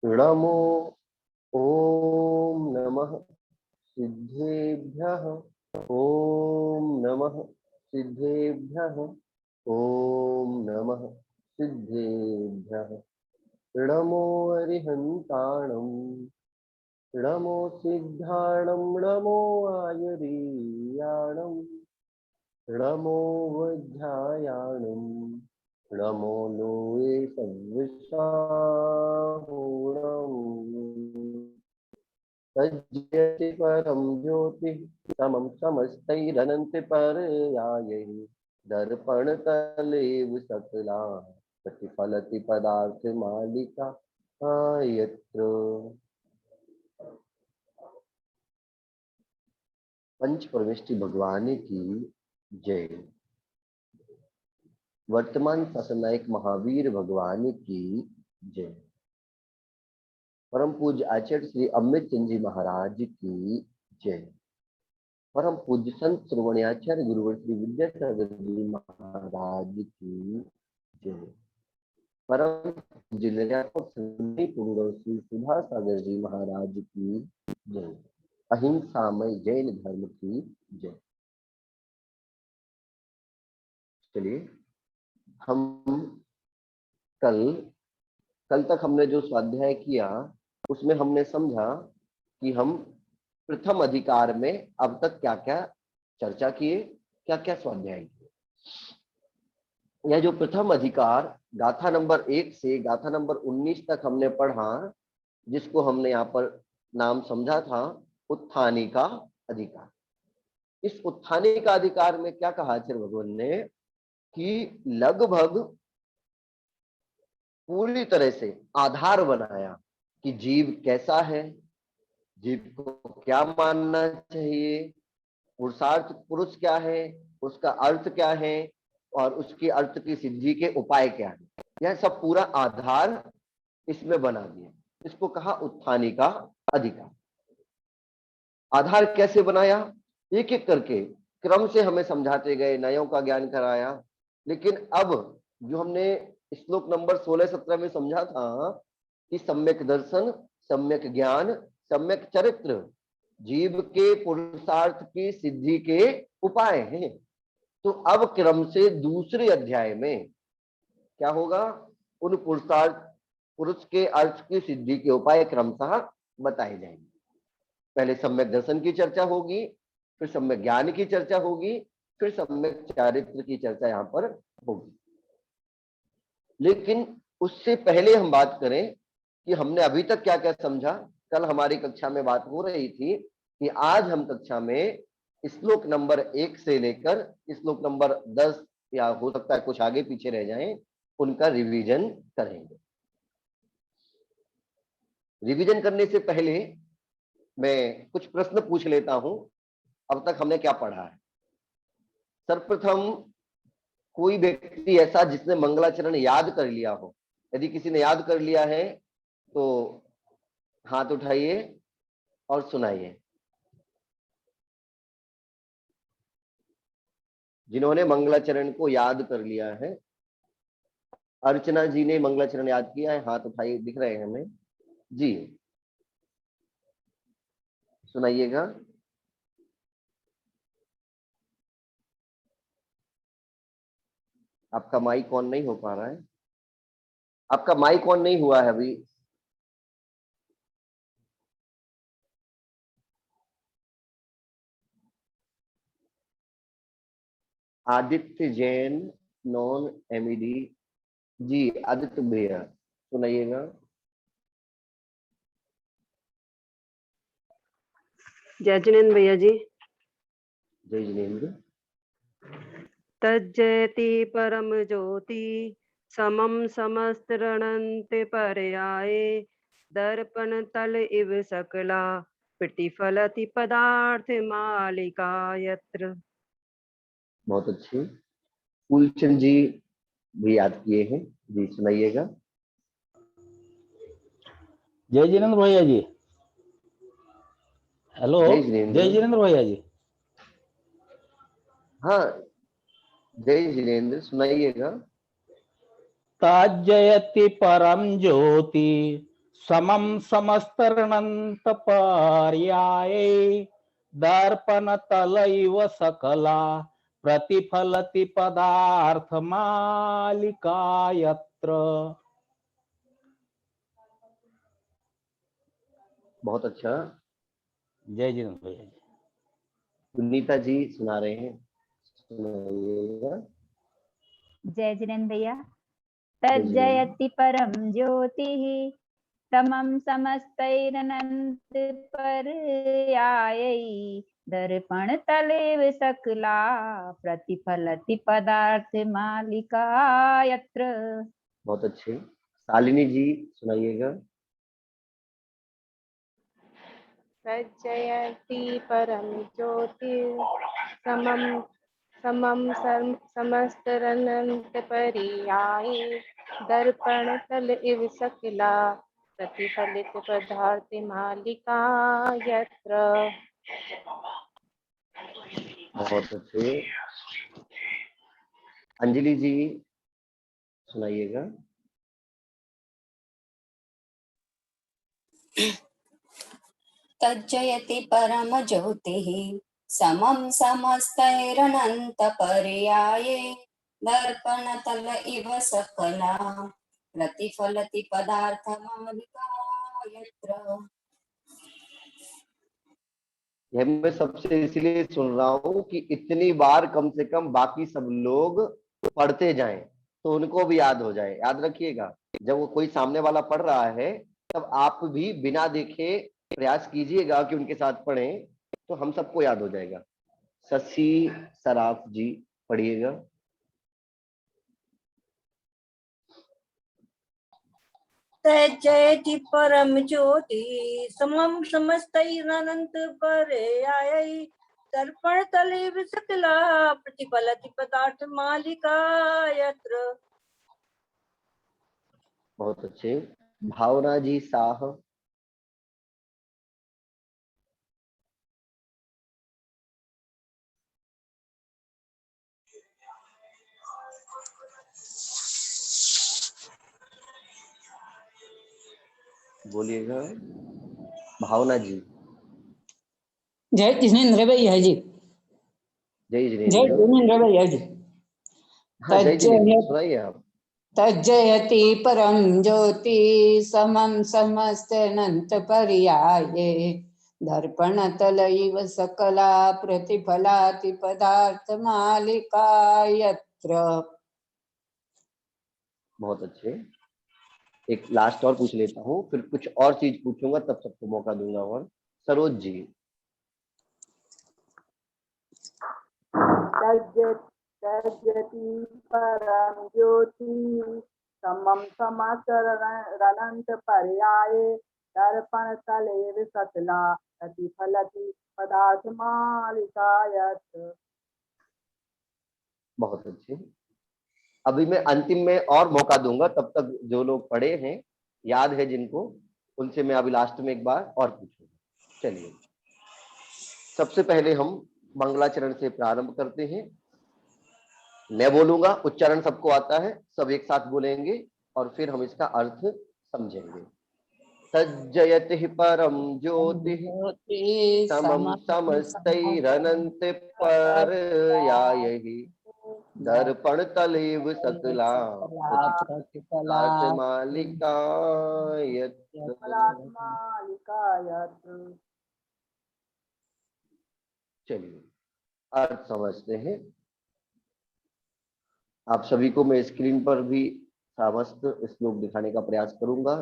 नमो ओम नमः सिद्धेभ्यः। ओम नमः सिद्धेभ्यः। ओम नमः सिद्धेभ्यः। नमो अरिहन्ताणं। नमो सिद्धाणं। नमो आयुरीयाणं। नमो वध्यायाणं। नमो लोये सविषाहुणम्। तज्जयति परं ज्योतिः समं समस्तैरनन्ति पर्यायैः। दर्पणतलेव सकला प्रतिफलति पदार्थमालिका यत्र। पंच परमेष्टि भगवान की जय। वर्तमान शासनायक महावीर भगवान की जय। परम पूज्य आचार्य श्री अमृत चंद जी महाराज की जय। परम पूज्य संत श्रवण्याचार्य गुरुवर श्री विद्यासागर जी महाराज की जय। परम पूज्य निर्यापक पुंगव श्री सुधा सागर जी महाराज की जय। अहिंसामय जैन धर्म की जय। चलिए, हम कल तक हमने जो स्वाध्याय किया उसमें हमने समझा कि हम प्रथम अधिकार में अब तक क्या क्या चर्चा किए, क्या क्या स्वाध्याय किए। यह जो प्रथम अधिकार गाथा नंबर 1 से गाथा नंबर 19 तक हमने पढ़ा, जिसको हमने यहाँ पर नाम समझा था उत्थानी का अधिकार। इस उत्थानी का अधिकार में क्या कहा आचार्य भगवान ने कि लगभग पूरी तरह से आधार बनाया कि जीव कैसा है, जीव को क्या मानना चाहिए, पुरुषार्थ पुरुष क्या है, उसका अर्थ क्या है और उसके अर्थ की सिद्धि के उपाय क्या है। यह सब पूरा आधार इसमें बना दिया। इसको कहा उत्थानी का अधिकार। आधार कैसे बनाया, एक एक करके क्रम से हमें समझाते गए, नयों का ज्ञान कराया। लेकिन अब जो हमने श्लोक नंबर 16-17 में समझा था कि सम्यक दर्शन, सम्यक ज्ञान, सम्यक चरित्र जीव के पुरुषार्थ की सिद्धि के उपाय हैं। तो अब क्रम से दूसरे अध्याय में क्या होगा, उन पुरुषार्थ पुरुष के अर्थ की सिद्धि के उपाय क्रमशः बताए जाएंगे। पहले सम्यक दर्शन की चर्चा होगी, फिर सम्यक ज्ञान की चर्चा होगी, फिर सम्यक चारित्र की चर्चा यहाँ पर होगी। लेकिन उससे पहले हम बात करें कि हमने अभी तक क्या क्या समझा। कल हमारी कक्षा में बात हो रही थी कि आज हम कक्षा में श्लोक नंबर 1 से लेकर श्लोक नंबर 10 या हो सकता है कुछ आगे पीछे रह जाएं, उनका रिवीजन करेंगे। रिवीजन करने से पहले मैं कुछ प्रश्न पूछ लेता हूं। अब तक हमने क्या पढ़ा है? सर्वप्रथम कोई व्यक्ति ऐसा जिसने मंगलाचरण याद कर लिया हो, यदि किसी ने याद कर लिया है तो हाथ उठाइए और सुनाइए। जिन्होंने मंगलाचरण को याद कर लिया है, अर्चना जी ने मंगलाचरण याद किया है, हाथ उठाइए, दिख रहे हैं हमें जी, सुनाइएगा। आपका माइक ऑन नहीं हो पा रहा है, आपका माइक ऑन नहीं हुआ है अभी। आदित्य जैन, नॉन एमईडी जी, आदित्य भैया सुनाइएगा। जय जिनेन्द्र भैया जी। जय जिनेन्द्र। तज्जयति परम ज्योति समम समस्तरणन्ति पर्याये दर्पण तल इव सकला प्रतिफलति पदार्थ मालिका यत्र। बहुत अच्छी। फूलचंद जी भी याद किए हैं जी, सुनाइएगा। जय जिनेन्द्र भैया जी। हेलो, जय जिनेन्द्र। जय जिनेन्द्र भैया जी। हाँ, जय जिनेन्द्र, सुनाइएगा। ताज्जयति परम ज्योति समम समस्तरणंत पर्याये दर्पण तल इव सकला प्रतिफलति पदार्थ मालिका यत्र। बहुत अच्छा। जय जिनेंद्र भैया जी। सुनीता जी सुना रहे हैं, सुनाइएगा। जय जिनेंद्र भैया। जय जिनेंद्र। तज्जयति परम ज्योतिः समं समस्तैरनंत पर्यायै दर्पण तलेव सकला प्रतिफलति पदार्थ मालिका यत्र। बहुत अच्छे। शालिनी जी सुनाइएगा। तज्जयति परम ज्योति समम समम समस्तरनंत पर्याये दर्पण तल इव सकला प्रतिफलित पदार्थ मालिका यत्र। बहुत अच्छे। अंजलि जी सुनाइएगा। तज्जयति परम ज्योतिः समं समस्तैरनंत पर्याये दर्पण तल इव सकला प्रतिफलति पदार्थ मालिका यत्र। यह मैं सबसे इसलिए सुन रहा हूँ कि इतनी बार कम से कम बाकी सब लोग पढ़ते जाएं तो उनको भी याद हो जाए। याद रखिएगा, जब वो कोई सामने वाला पढ़ रहा है तब आप भी बिना देखे प्रयास कीजिएगा कि उनके साथ पढ़ें, तो हम सबको याद हो जाएगा। शशि सराफ जी पढ़िएगा। तज्जयति परम ज्योति समम समस्तैरनंत पर्यायै दर्पण तलेव सकला प्रतिफलति पदार्थ मालिका यत्र। बहुत अच्छे। भावना जी साह। बोलिएगा भावना जी। जय जिनेंद्र भैया जी। जय जय जिनेंद्र। जिनेंद्र भैया जी। हाँ जय जिनेंद्र सुनाइए आप। तज्जयति परम ज्योति समं समस्त अनंत पर्याये दर्पण तल इव सकला प्रतिफलाति पदार्थ मालिका यत्र। बहुत अच्छे। एक लास्ट और पूछ लेता हूँ, फिर कुछ और चीज पूछूंगा, तब सबको मौका दूंगा। और सरोज जी। तज्जति परम ज्योति समम समस्तरनंत पर्याये दर्पण तलेव सकला प्रतिफलति पदार्थ मालिका यत्र। बहुत अच्छे। अभी मैं अंतिम में और मौका दूंगा, तब तक जो लोग पढ़े हैं याद है जिनको, उनसे मैं अभी लास्ट में एक बार और पूछूंगा। चलिए, सबसे पहले हम मंगलाचरण से प्रारंभ करते हैं। मैं बोलूंगा, उच्चारण सबको आता है, सब एक साथ बोलेंगे और फिर हम इसका अर्थ समझेंगे। तज्जयति परम ज्योति समं समस्तैरनंत पर्यायै दर्पण तलेव सकला पदार्थ मालिका यत्र। चलिए अर्थ समझते हैं। आप सभी को मैं स्क्रीन पर भी समस्त श्लोक दिखाने का प्रयास करूंगा।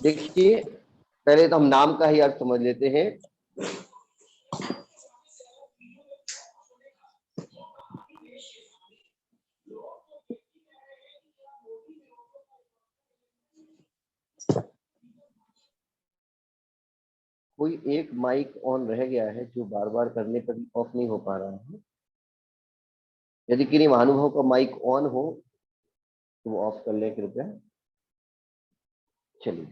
देखिए, पहले तो हम नाम का ही अर्थ समझ लेते हैं। कोई एक माइक ऑन रह गया है जो बार बार करने पर भी ऑफ नहीं हो पा रहा है। यदि किसी महानुभाव का माइक ऑन हो तो वो ऑफ कर ले कृपया। चलिए,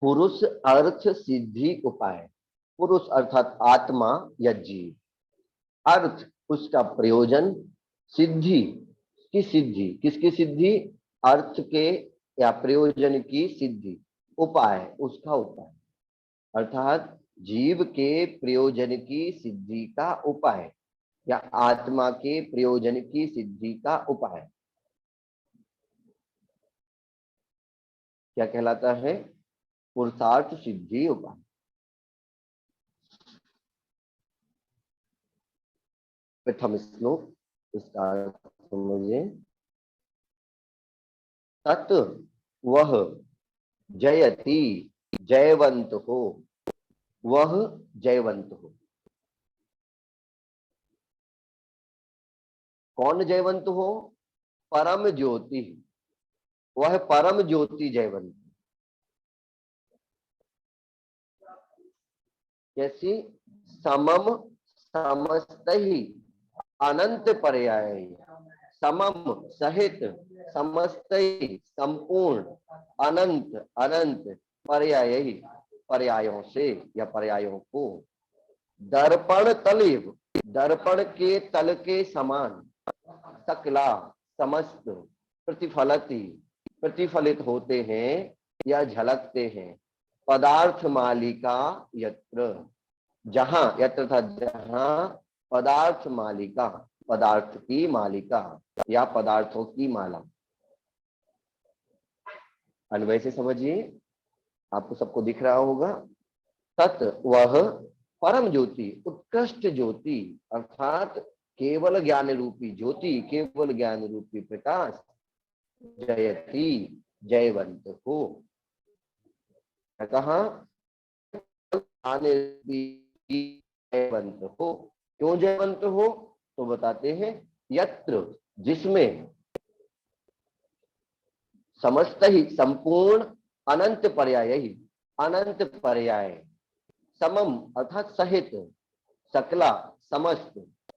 पुरुष अर्थ सिद्धि उपाय। पुरुष अर्थात आत्मा या जीव, अर्थ उसका प्रयोजन, सिद्धि की सिद्धि, किसकी सिद्धि? अर्थ के या प्रयोजन की सिद्धि, उपाय, उसका उपाय, अर्थात जीव के प्रयोजन की सिद्धि का उपाय या आत्मा के प्रयोजन की सिद्धि का उपाय क्या कहलाता है? पुरुषार्थ सिद्धि उपाय। प्रथम श्लोक, इसका अर्थ समझिए। तत् वह जयति, जयवंत हो, वह जयवंत हो। कौन जयवंत हो? परम ज्योति, वह परम ज्योति जयवंत। कैसी? समम समस्त ही अनंत पर्याय, समम सहित, समस्त ही संपूर्ण, अनंत अनंत, पर्याय पर्यायों से या पर्यायों को, दर्पण तलिव, दर्पण के तल के समान, सकला समस्त, प्रतिफलती प्रतिफलित होते हैं या झलकते हैं, पदार्थ मालिका यत्र, जहां, यत्र था जहां, पदार्थ मालिका, पदार्थ की मालिका या पदार्थों की माला। अन्वय से समझिए, आपको सबको दिख रहा होगा। तत् वह परम ज्योति, उत्कृष्ट ज्योति, अर्थात केवल ज्ञान रूपी ज्योति, केवल ज्ञान रूपी प्रकाश, जयति जयवंत हो। कहा? जयवंत हो। क्यों जयवंत हो? तो बताते हैं, यत्र, जिसमें, समस्त ही संपूर्ण, अनंत पर्याय ही, अनंत पर्याय, समम अर्थात सहित, सकला समस्त,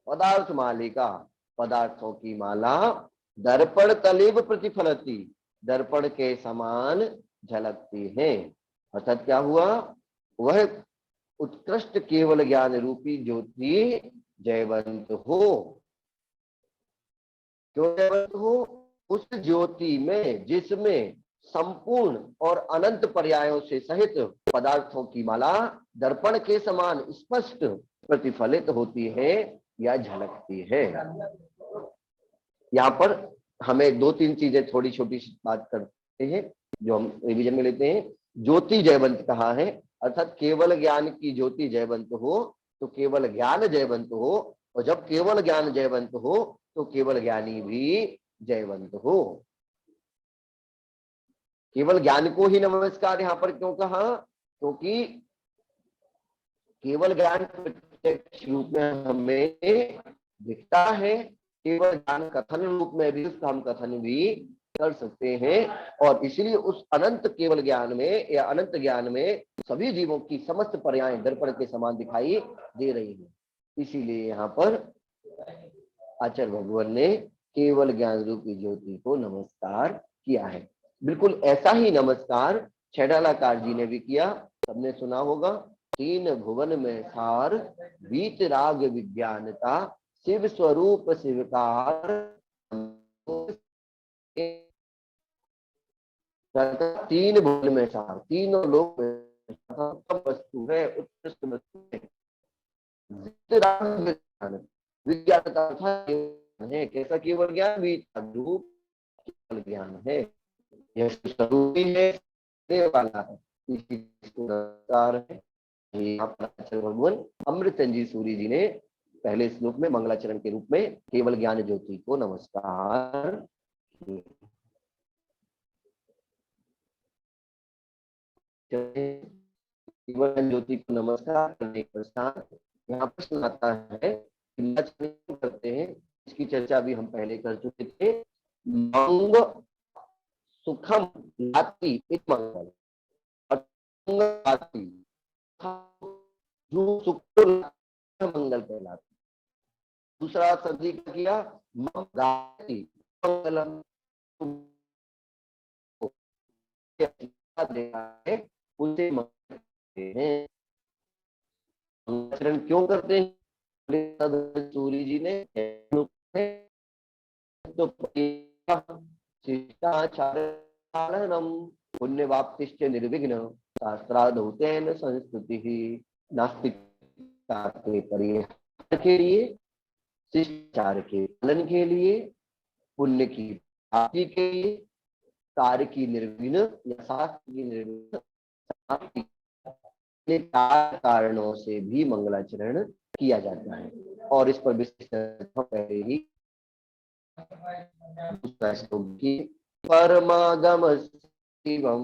पदार्थ मालिका पदार्थों की माला, दर्पण तलिब प्रतिफलती, दर्पण के समान झलकती है। अर्थात क्या हुआ? वह उत्कृष्ट केवल ज्ञान रूपी ज्योति जयवंत हो। क्यों जयवंत हो? उस ज्योति में, जिसमें संपूर्ण और अनंत पर्यायों से सहित पदार्थों की माला दर्पण के समान स्पष्ट प्रतिफलित होती है या झलकती है। यहाँ पर हमें दो तीन चीजें थोड़ी छोटी सी बात करते हैं जो हम रिवीजन में लेते हैं। ज्योति जयवंत कहा है, अर्थात केवल ज्ञान की ज्योति जयवंत हो तो केवल ज्ञान जयवंत हो, और जब केवल ज्ञान जयवंत हो तो केवल ज्ञानी भी जयवंत हो। केवल ज्ञान को ही नमस्कार यहाँ पर क्यों कहा? क्योंकि केवल ज्ञान प्रत्यक्ष रूप में हमें दिखता है, केवल ज्ञान कथन रूप में भी उसका हम कथन भी कर सकते हैं, और इसलिए उस अनंत केवल ज्ञान में या अनंत ज्ञान में सभी जीवों की समस्त पर्याय दर्पण के समान दिखाई दे रही है। इसीलिए यहाँ पर आचार्य भगवान ने केवल ज्ञान रूपी ज्योति को नमस्कार किया है। बिल्कुल ऐसा ही नमस्कार छैडालाकार जी ने भी किया, सबने सुना होगा। तीन भुवन में सार, बीत राग विज्ञानता, शिव स्वरूप शिवकार, तीन भुवन में सार, तीनों लोग वस्तु है, उत्कृष्ट वस्तु है, विज्ञानता है। कैसा केवल ज्ञान? रूप केवल ज्ञान है, यह स्वरूप ही है, वाला है, इसको है। भगवान अमृतंजन जी सूरी जी ने पहले श्लोक में मंगलाचरण के रूप में केवल ज्ञान ज्योति को नमस्कार केवल ज्योति को नमस्कार करने के पश्चात यहाँ प्रश्न आता है, करते हैं, इसकी चर्चा भी हम पहले कर चुके थे। मंग सुखम लाती मंगल, जो सुख मंगल कहलाती। दूसरा सदी का किया मंगलम, उसे मंगलाचरण क्यों करते हैं? सूरी जी ने शिष्टाचारणम पुण्यवाप्तिश्च निर्विघ्न शास्त्रादौतेन संस्तुतिः। नास्तिकता के परिहार के लिए, शिष्टाचार के पालन के लिए, पुण्य की प्राप्ति के लिए, कार्य की निर्विघ्न या शास्त्र की निर्विघ्न समाप्ति के 4 कारणों से भी मंगलाचरण किया जाता है। और इस पर विशेष पहले ही परमागम शिवम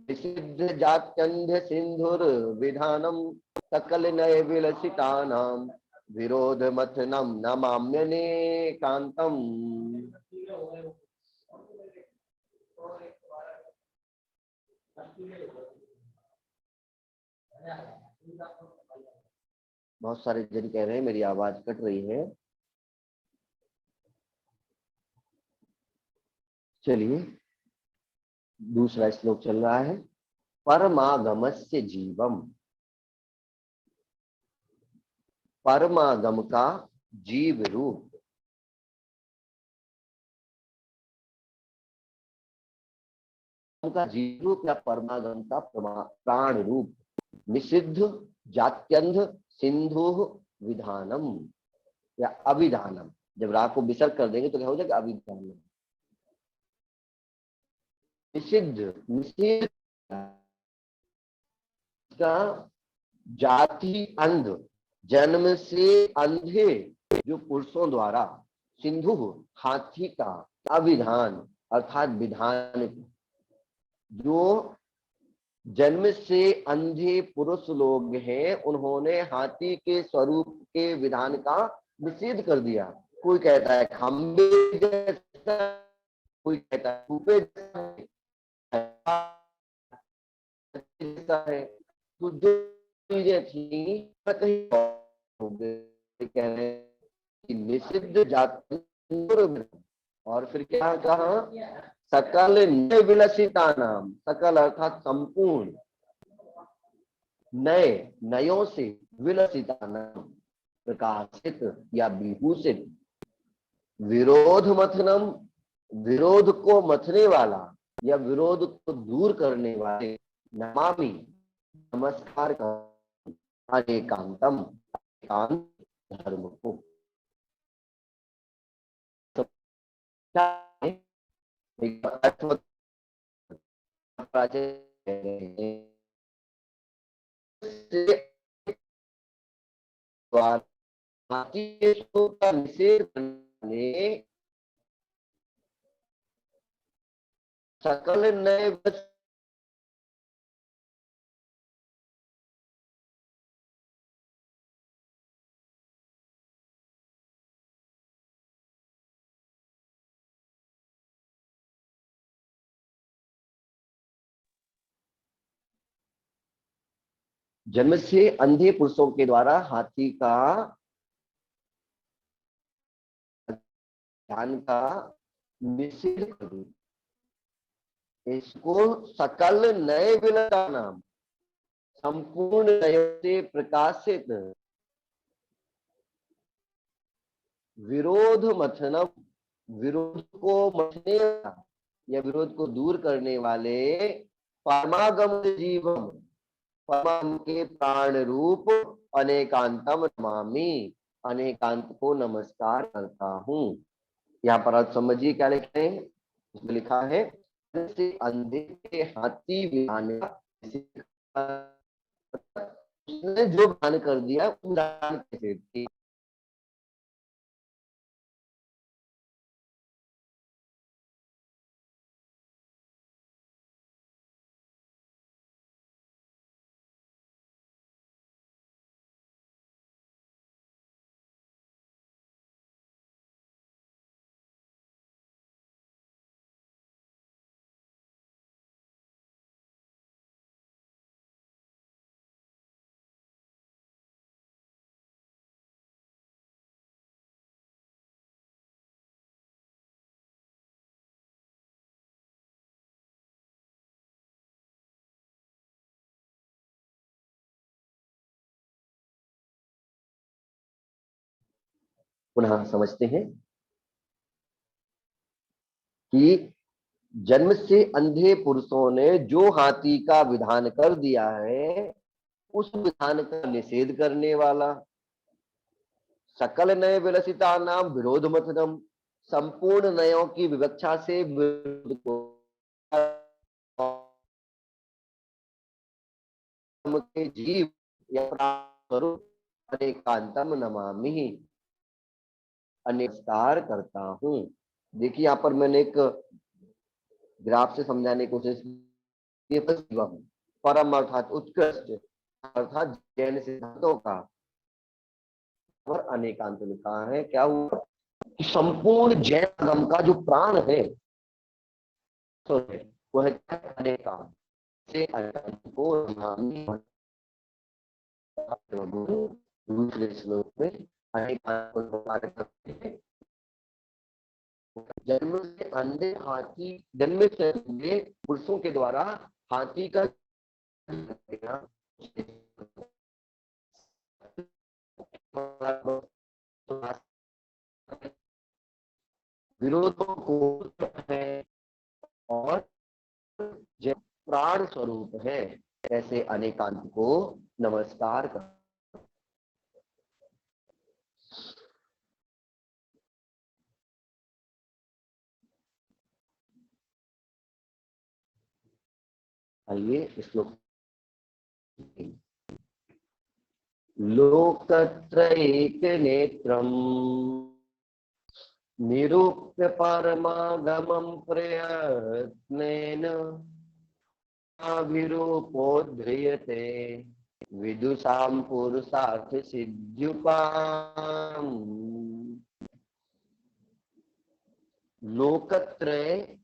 विसिद्ध जात्यंध सिंधुर विधानम सकल नय विलसितानाम विरोध मथनम नमाम्यनेकांतम। बहुत सारे जन कह रहे हैं मेरी आवाज कट रही है। चलिए दूसरा श्लोक चल रहा है। परमागमस्य जीवम, परमागम का जीव रूप, का जीव रूप या परमागम का प्राण रूप, निषिद्ध जात्यंध सिंधु विधानम या अभिधानम। जब राग को विसर्ग कर देंगे तो क्या हो जाएगा? अभिधानम। निषिद्ध, निषिद्ध का जाति अंध, जन्म से अंधे जो पुरुषों द्वारा, सिंधु हाथी का, अभिधान अर्थात विधान, जो जन्म से अंधे पुरुष लोग हैं उन्होंने हाथी के स्वरूप के विधान का निषेध कर दिया। कोई कहता है खंबे जैसा, कोई कहता है रूपे जैसा है। तो जो चीजें थी कहीं हो गए, कह रहे हैं कि निषिद्ध जाति। और फिर क्या कहा? सकल नय विलसिता नाम, सकल अर्थात संपूर्ण, नए नयों से, विलसिता नाम प्रकाशित या विभूषित, विरोध मथनम विरोध को मथने वाला या विरोध को दूर करने वाले, नमामि नमस्कार कर, अनेकांतम एकांत धर्म को। का निषेध करने सकल नए जन्म से अंधे पुरुषों के द्वारा हाथी का ध्यान का निषेध कर दिया। इसको सकल नए विलता नाम, संपूर्ण नय से प्रकाशित, विरोध मथनम विरोध को मथने या विरोध को दूर करने वाले, परमागम जीवम परमागम के प्राण रूप, अनेकांतम नमामि अनेकांत को नमस्कार करता हूँ। यहाँ पर आप समझिए क्या लिख रहे हैं। इसमें लिखा है से अंधे के हाथी विधान, उसने जो दान कर दिया दान कैसे थी। पुनः समझते हैं। कि जन्म से अंधे पुरुषों ने जो हाथी का विधान कर दिया है उस विधान का निषेध करने वाला, सकल नय विलसिता नाम विरोध मतनम, संपूर्ण नयों की विवक्षा से विरोध को के जीव या स्वरूप अनेकांतम नमामि, नमस्कार करता हूँ। देखिए यहाँ पर मैंने एक ग्राफ से समझाने की कोशिश की, परम अर्थात उत्कृष्ट अर्थात जैन सिद्धांतों का, और अनेकांत लिखा है। क्या हुआ कि संपूर्ण जैन धर्म का जो प्राण है वह अनेकांत से अनेकांत को दूसरे श्लोक में अनेकांत को जन्म से अंधे हाथी, जन्म से अंधे पुरुषों के द्वारा हाथी का विरोधों को है और जो प्राण स्वरूप है ऐसे अनेकांत को नमस्कार कर। आइए श्लोक, लोकत्रैक नेत्रम निरूप्य परमागमं प्रयत्नेन अभिरूपोद्ध्रियते विदुषां पुरुषार्थ सिद्ध्युपाम्। लोकत्रय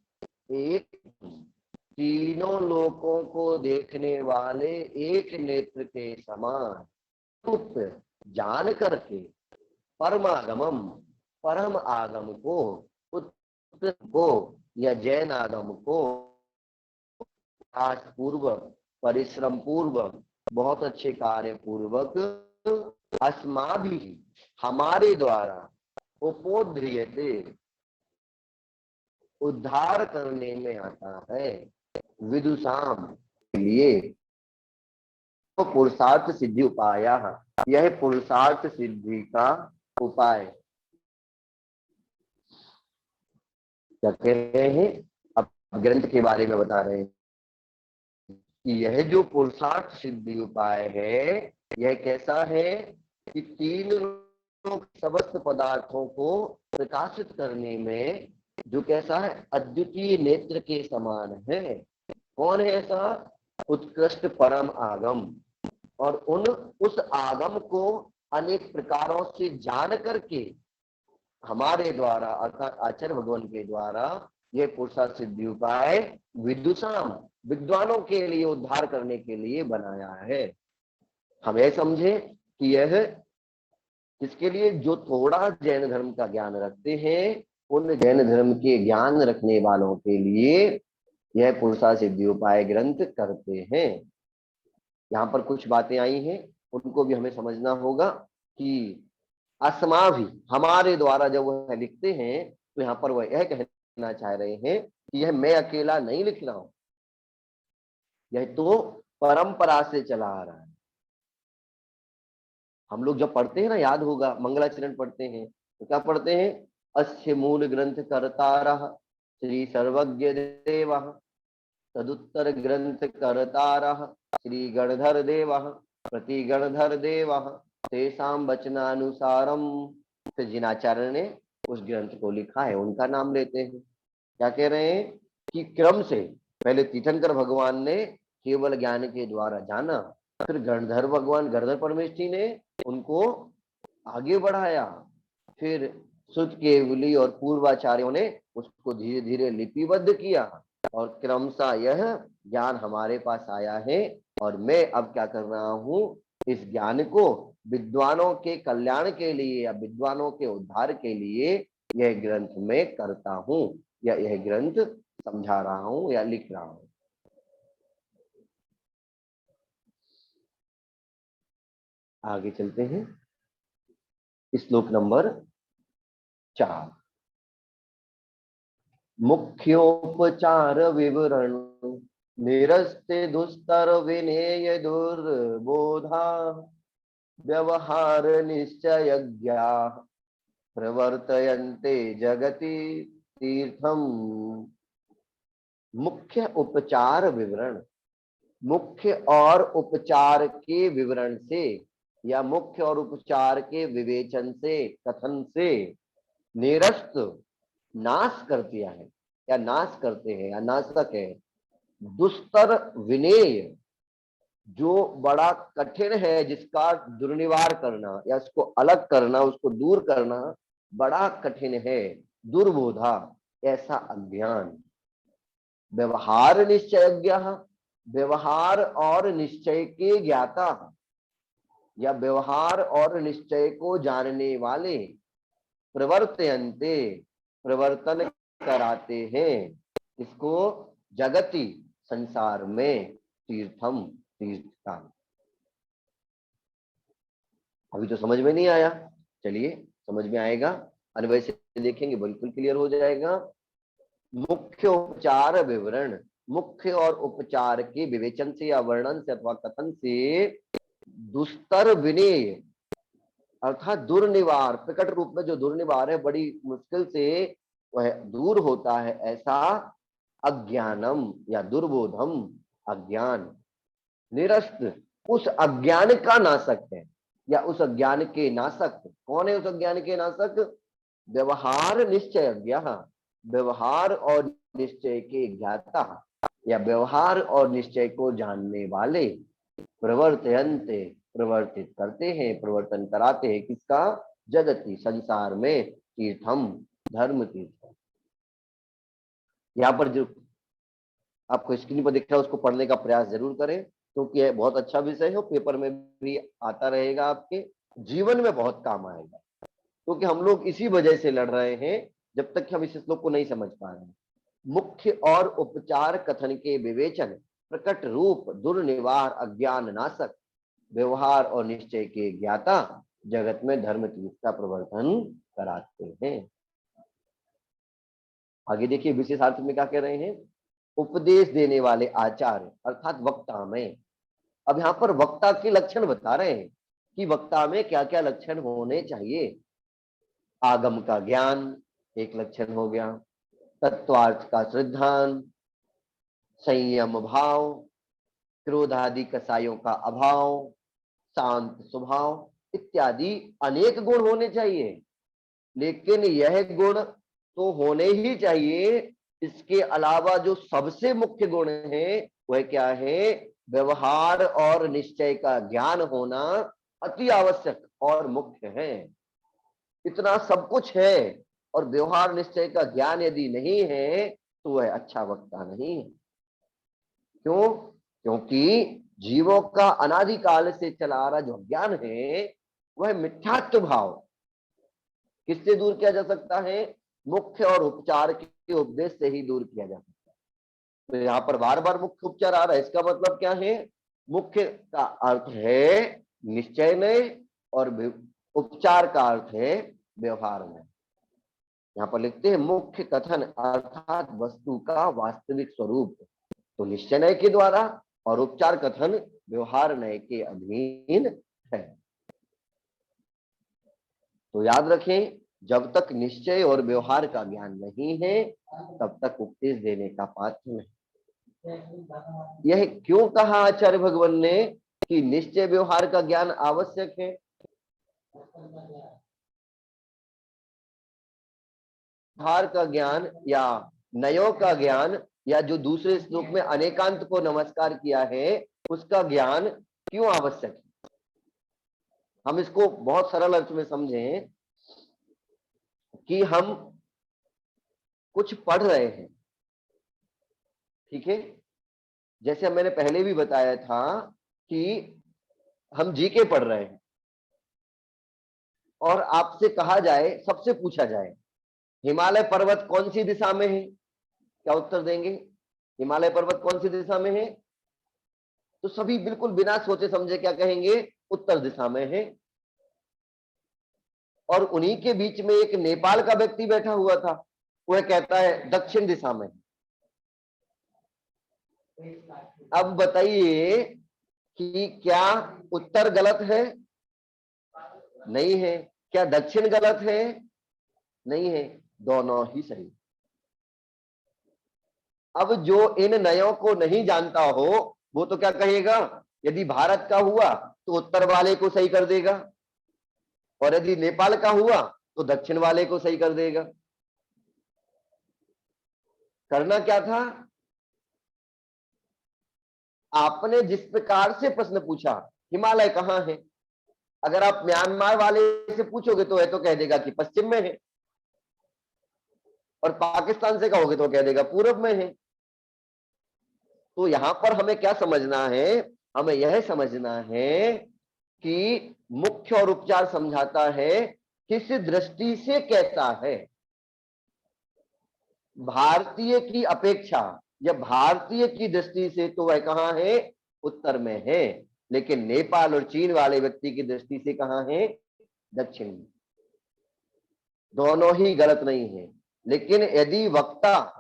एक, तीनों लोकों को देखने वाले एक नेत्र के समान, जान करके परमागमम परम आगम को, उत्तर को या जैन आगम को पूर्वक, परिश्रम पूर्वक, बहुत अच्छे कार्य पूर्वक, अस्माभि हमारे द्वारा, उपोद्ध्रियते उद्धार करने में आता है, विदुषाम के लिए, तो पुरुषार्थ सिद्धि उपाय, यह पुरुषार्थ सिद्धि का उपाय। क्या कह रहे हैं? अब ग्रंथ के बारे में बता रहे हैं कि यह जो पुरुषार्थ सिद्धि उपाय है यह कैसा है कि तीन समस्त पदार्थों को प्रकाशित करने में जो कैसा है, अद्वितीय नेत्र के समान है। कौन है ऐसा? उत्कृष्ट परम आगम, और उस आगम को अनेक प्रकारों से जान करके हमारे द्वारा अर्थात आचार्य भगवान के द्वारा यह पुरुषार्थ सिद्धि उपाय विदुषाम विद्वानों के लिए उद्धार करने के लिए बनाया है। हम यह समझे कि यह इसके लिए जो थोड़ा जैन धर्म का ज्ञान रखते हैं उन जैन धर्म के ज्ञान रखने वालों के लिए यह पुरुषार्थ सिद्धि उपाय ग्रंथ करते हैं। यहाँ पर कुछ बातें आई हैं उनको भी हमें समझना होगा कि अस्मा भी हमारे द्वारा जब वह लिखते हैं तो यहाँ पर वह यह कहना चाह रहे हैं कि यह मैं अकेला नहीं लिख रहा हूं, यह तो परंपरा से चला आ रहा है। हम लोग जब पढ़ते हैं ना, याद होगा मंगलाचरण पढ़ते हैं तो क्या पढ़ते हैं? अस्य मूल ग्रंथ कर्तारः श्री सर्वज्ञ देवः, तदुत्तर ग्रंथ कर्तारः श्री गणधर देवः, प्रति गणधर देवः तेषां वचनानुसारम। फिर जिनाचार्य ने उस ग्रंथ को लिखा है उनका नाम लेते हैं। क्या कह रहे हैं कि क्रम से पहले तीर्थंकर भगवान ने केवल ज्ञान के द्वारा जाना, फिर गणधर भगवान गणधर परमेष्ठी ने उनको आगे बढ़ाया, फिर सुत केवली और पूर्वाचार्यों ने उसको धीरे धीरे लिपिबद्ध किया और क्रमशः यह ज्ञान हमारे पास आया है। और मैं अब क्या कर रहा हूं, इस ज्ञान को विद्वानों के कल्याण के लिए या विद्वानों के उद्धार के लिए यह ग्रंथ में करता हूं या यह ग्रंथ समझा रहा हूं या लिख रहा हूं। आगे चलते हैं श्लोक नंबर 4। मुख्योपचार विवरण निरस्ते दुस्तर विनेय दुर्बोधा व्यवहार निश्चय प्रवर्तयन्ते जगति तीर्थम। मुख्य उपचार विवरण, मुख्य और उपचार के विवरण से या मुख्य और उपचार के विवेचन से, कथन से निरस्त नाश कर दिया है या नाश करते हैं या नाशक है। दुस्तर विनेय, जो बड़ा कठिन है, जिसका दुर्निवार करना या उसको अलग करना, उसको दूर करना बड़ा कठिन है। दुर्बोधा, ऐसा अज्ञान। व्यवहार निश्चयज्ञ, व्यवहार और निश्चय के ज्ञाता या व्यवहार और निश्चय को जानने वाले। प्रवर्तयन्ते, प्रवर्तन कराते हैं इसको, जगति, संसार में, तीर्थम, तीर्थ का। अभी तो समझ में नहीं आया, चलिए समझ में आएगा, अन्वय से देखेंगे बिल्कुल क्लियर हो जाएगा। मुख्य उपचार विवरण, मुख्य और उपचार के विवेचन से या वर्णन से अथवा कथन से दुस्तर विनेय अर्थात दुर्निवार, प्रकट रूप में जो दुर्निवार है, बड़ी मुश्किल से वह दूर होता है, ऐसा अज्ञानम या दुर्बोधम, अज्ञान। निरस्त, उस अज्ञान का नाशक है या उस अज्ञान के नाशक। कौन है उस अज्ञान के नाशक? व्यवहार निश्चय, व्यवहार और निश्चय के ज्ञाता या व्यवहार और निश्चय को जानने वाले। प्रवर्तयन्ते, प्रवर्तित करते हैं, प्रवर्तन कराते हैं, किसका? जगति, संसार में, तीर्थम, धर्म तीर्थ। यहाँ पर जो आपको स्क्रीन पर दिख रहा है उसको पढ़ने का प्रयास जरूर करें, क्योंकि यह बहुत अच्छा विषय है, पेपर में भी आता रहेगा, आपके जीवन में बहुत काम आएगा। क्योंकि हम लोग इसी वजह से लड़ रहे हैं, जब तक हम इस श्लोक को नहीं समझ पा रहे हैं। मुख्य और उपचार कथन के विवेचन, प्रकट रूप दुर्निवार अज्ञान नाशक, व्यवहार और निश्चय के ज्ञाता, जगत में धर्म तीर्थ का प्रवर्तन कराते हैं। आगे देखिए विशेषार्थ में क्या कह रहे हैं? उपदेश देने वाले आचार्य अर्थात वक्ता में। अब यहाँ पर वक्ता के लक्षण बता रहे हैं कि वक्ता में क्या क्या लक्षण होने चाहिए। आगम का ज्ञान एक लक्षण हो गया, तत्वार्थ का श्रद्धान, संयम भाव, क्रोधादि कसायों का अभाव, शांत स्वभाव इत्यादि अनेक गुण होने चाहिए। लेकिन यह गुण तो होने ही चाहिए, इसके अलावा जो सबसे मुख्य गुण है वह क्या है? व्यवहार और निश्चय का ज्ञान होना अति आवश्यक और मुख्य है। इतना सब कुछ है और व्यवहार निश्चय का ज्ञान यदि नहीं है तो वह अच्छा वक्ता नहीं है। क्यों? क्योंकि जीवों का अनादिकाल से चला आ रहा जो ज्ञान है वह मिथ्यात्व भाव किससे दूर किया जा सकता है? मुख्य और उपचार के उपदेश से ही दूर किया जा सकता है। तो यहाँ पर बार बार मुख्य उपचार आ रहा है, इसका मतलब क्या है? मुख्य का अर्थ है निश्चय में और उपचार का अर्थ है व्यवहार में। यहाँ पर लिखते हैं मुख्य कथन अर्थात वस्तु का वास्तविक स्वरूप, तो निश्चय नय के द्वारा, और उपचार कथन व्यवहार नय के अधीन है। तो याद रखें, जब तक निश्चय और व्यवहार का ज्ञान नहीं है तब तक उपदेश देने का पात्र नहीं। यह क्यों कहा आचार्य भगवान ने कि निश्चय व्यवहार का ज्ञान आवश्यक है? व्यवहार का ज्ञान या नयों का ज्ञान या जो दूसरे श्लोक में अनेकांत को नमस्कार किया है उसका ज्ञान क्यों आवश्यक है? हम इसको बहुत सरल अर्थ में समझें कि हम कुछ पढ़ रहे हैं, ठीक है? जैसे मैंने पहले भी बताया था कि हम जीके पढ़ रहे हैं और आपसे कहा जाए, सबसे पूछा जाए हिमालय पर्वत कौन सी दिशा में है, क्या उत्तर देंगे? हिमालय पर्वत कौन सी दिशा में है? तो सभी बिल्कुल बिना सोचे समझे क्या कहेंगे? उत्तर दिशा में है। और उन्हीं के बीच में एक नेपाल का व्यक्ति बैठा हुआ था, वह कहता है दक्षिण दिशा में। अब बताइए कि क्या उत्तर गलत है? नहीं है। क्या दक्षिण गलत है? नहीं है, दोनों ही सही। अब जो इन नयों को नहीं जानता हो वो तो क्या कहेगा, यदि भारत का हुआ तो उत्तर वाले को सही कर देगा, और यदि नेपाल का हुआ तो दक्षिण वाले को सही कर देगा। करना क्या था, आपने जिस प्रकार से प्रश्न पूछा हिमालय कहाँ है, अगर आप म्यांमार वाले से पूछोगे तो वह तो कह देगा कि पश्चिम में है, और पाकिस्तान से कहोगे तो कह देगा पूर्व में है। तो यहां पर हमें क्या समझना है, हमें यह समझना है कि मुख्य और उपचार समझाता है किस दृष्टि से कैसा है। भारतीय की अपेक्षा या भारतीय की दृष्टि से तो वह कहाँ है, उत्तर में है, लेकिन नेपाल और चीन वाले व्यक्ति की दृष्टि से कहाँ है, दक्षिण में। दोनों ही गलत नहीं है, लेकिन यदि वक्ता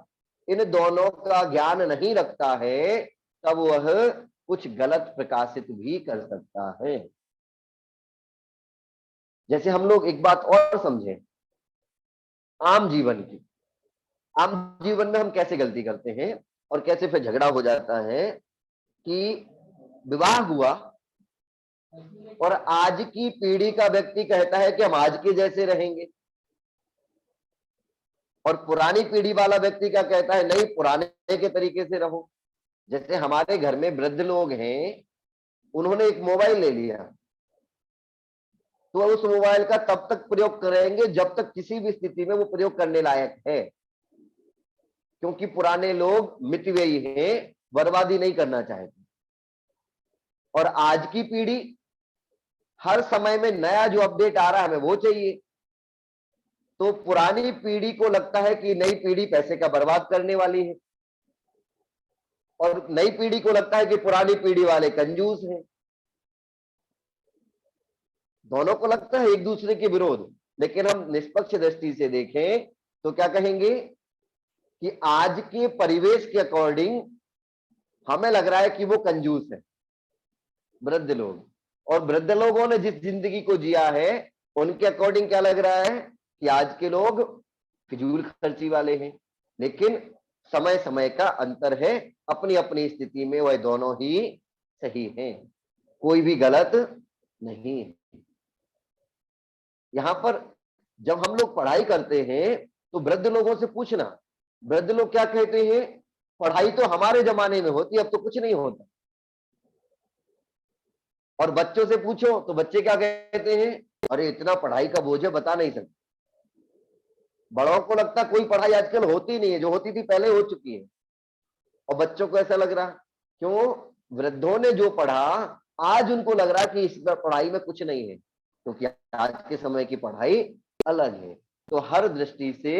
इन दोनों का ज्ञान नहीं रखता है तब वह कुछ गलत प्रकाशित भी कर सकता है। जैसे हम लोग एक बात और समझें, आम जीवन की, आम जीवन में हम कैसे गलती करते हैं और कैसे फिर झगड़ा हो जाता है कि विवाह हुआ और आज की पीढ़ी का व्यक्ति कहता है कि हम आज के जैसे रहेंगे, और पुरानी पीढ़ी वाला व्यक्ति क्या कहता है, नहीं पुराने के तरीके से रहो। जैसे हमारे घर में वृद्ध लोग हैं, उन्होंने एक मोबाइल ले लिया तो उस मोबाइल का तब तक प्रयोग करेंगे जब तक किसी भी स्थिति में वो प्रयोग करने लायक है, क्योंकि पुराने लोग मितव्ययी हैं, बर्बादी नहीं करना चाहते। और आज की पीढ़ी हर समय में नया जो अपडेट आ रहा है हमें वो चाहिए। तो पुरानी पीढ़ी को लगता है कि नई पीढ़ी पैसे का बर्बाद करने वाली है, और नई पीढ़ी को लगता है कि पुरानी पीढ़ी वाले कंजूस हैं। दोनों को लगता है एक दूसरे के विरोध, लेकिन हम निष्पक्ष दृष्टि से देखें तो क्या कहेंगे कि आज के परिवेश के अकॉर्डिंग हमें लग रहा है कि वो कंजूस है, वृद्ध लोग। और वृद्ध लोगों ने जिस जिंदगी को जिया है उनके अकॉर्डिंग क्या लग रहा है कि आज के लोग फिजूल खर्ची वाले हैं। लेकिन समय समय का अंतर है, अपनी अपनी स्थिति में वह दोनों ही सही हैं, कोई भी गलत नहीं है। यहां पर जब हम लोग पढ़ाई करते हैं तो वृद्ध लोगों से पूछना, वृद्ध लोग क्या कहते हैं, पढ़ाई तो हमारे जमाने में होती, अब तो कुछ नहीं होता। और बच्चों से पूछो तो बच्चे क्या कहते हैं, अरे इतना पढ़ाई का बोझ है, बता नहीं सकते। बड़ों को लगता कोई पढ़ाई आजकल होती नहीं है, जो होती थी पहले हो चुकी है। और बच्चों को ऐसा लग रहा, क्यों, वृद्धों ने जो पढ़ा आज उनको लग रहा कि इस पढ़ाई में कुछ नहीं है, क्योंकि आज के समय की पढ़ाई अलग है। तो हर दृष्टि से,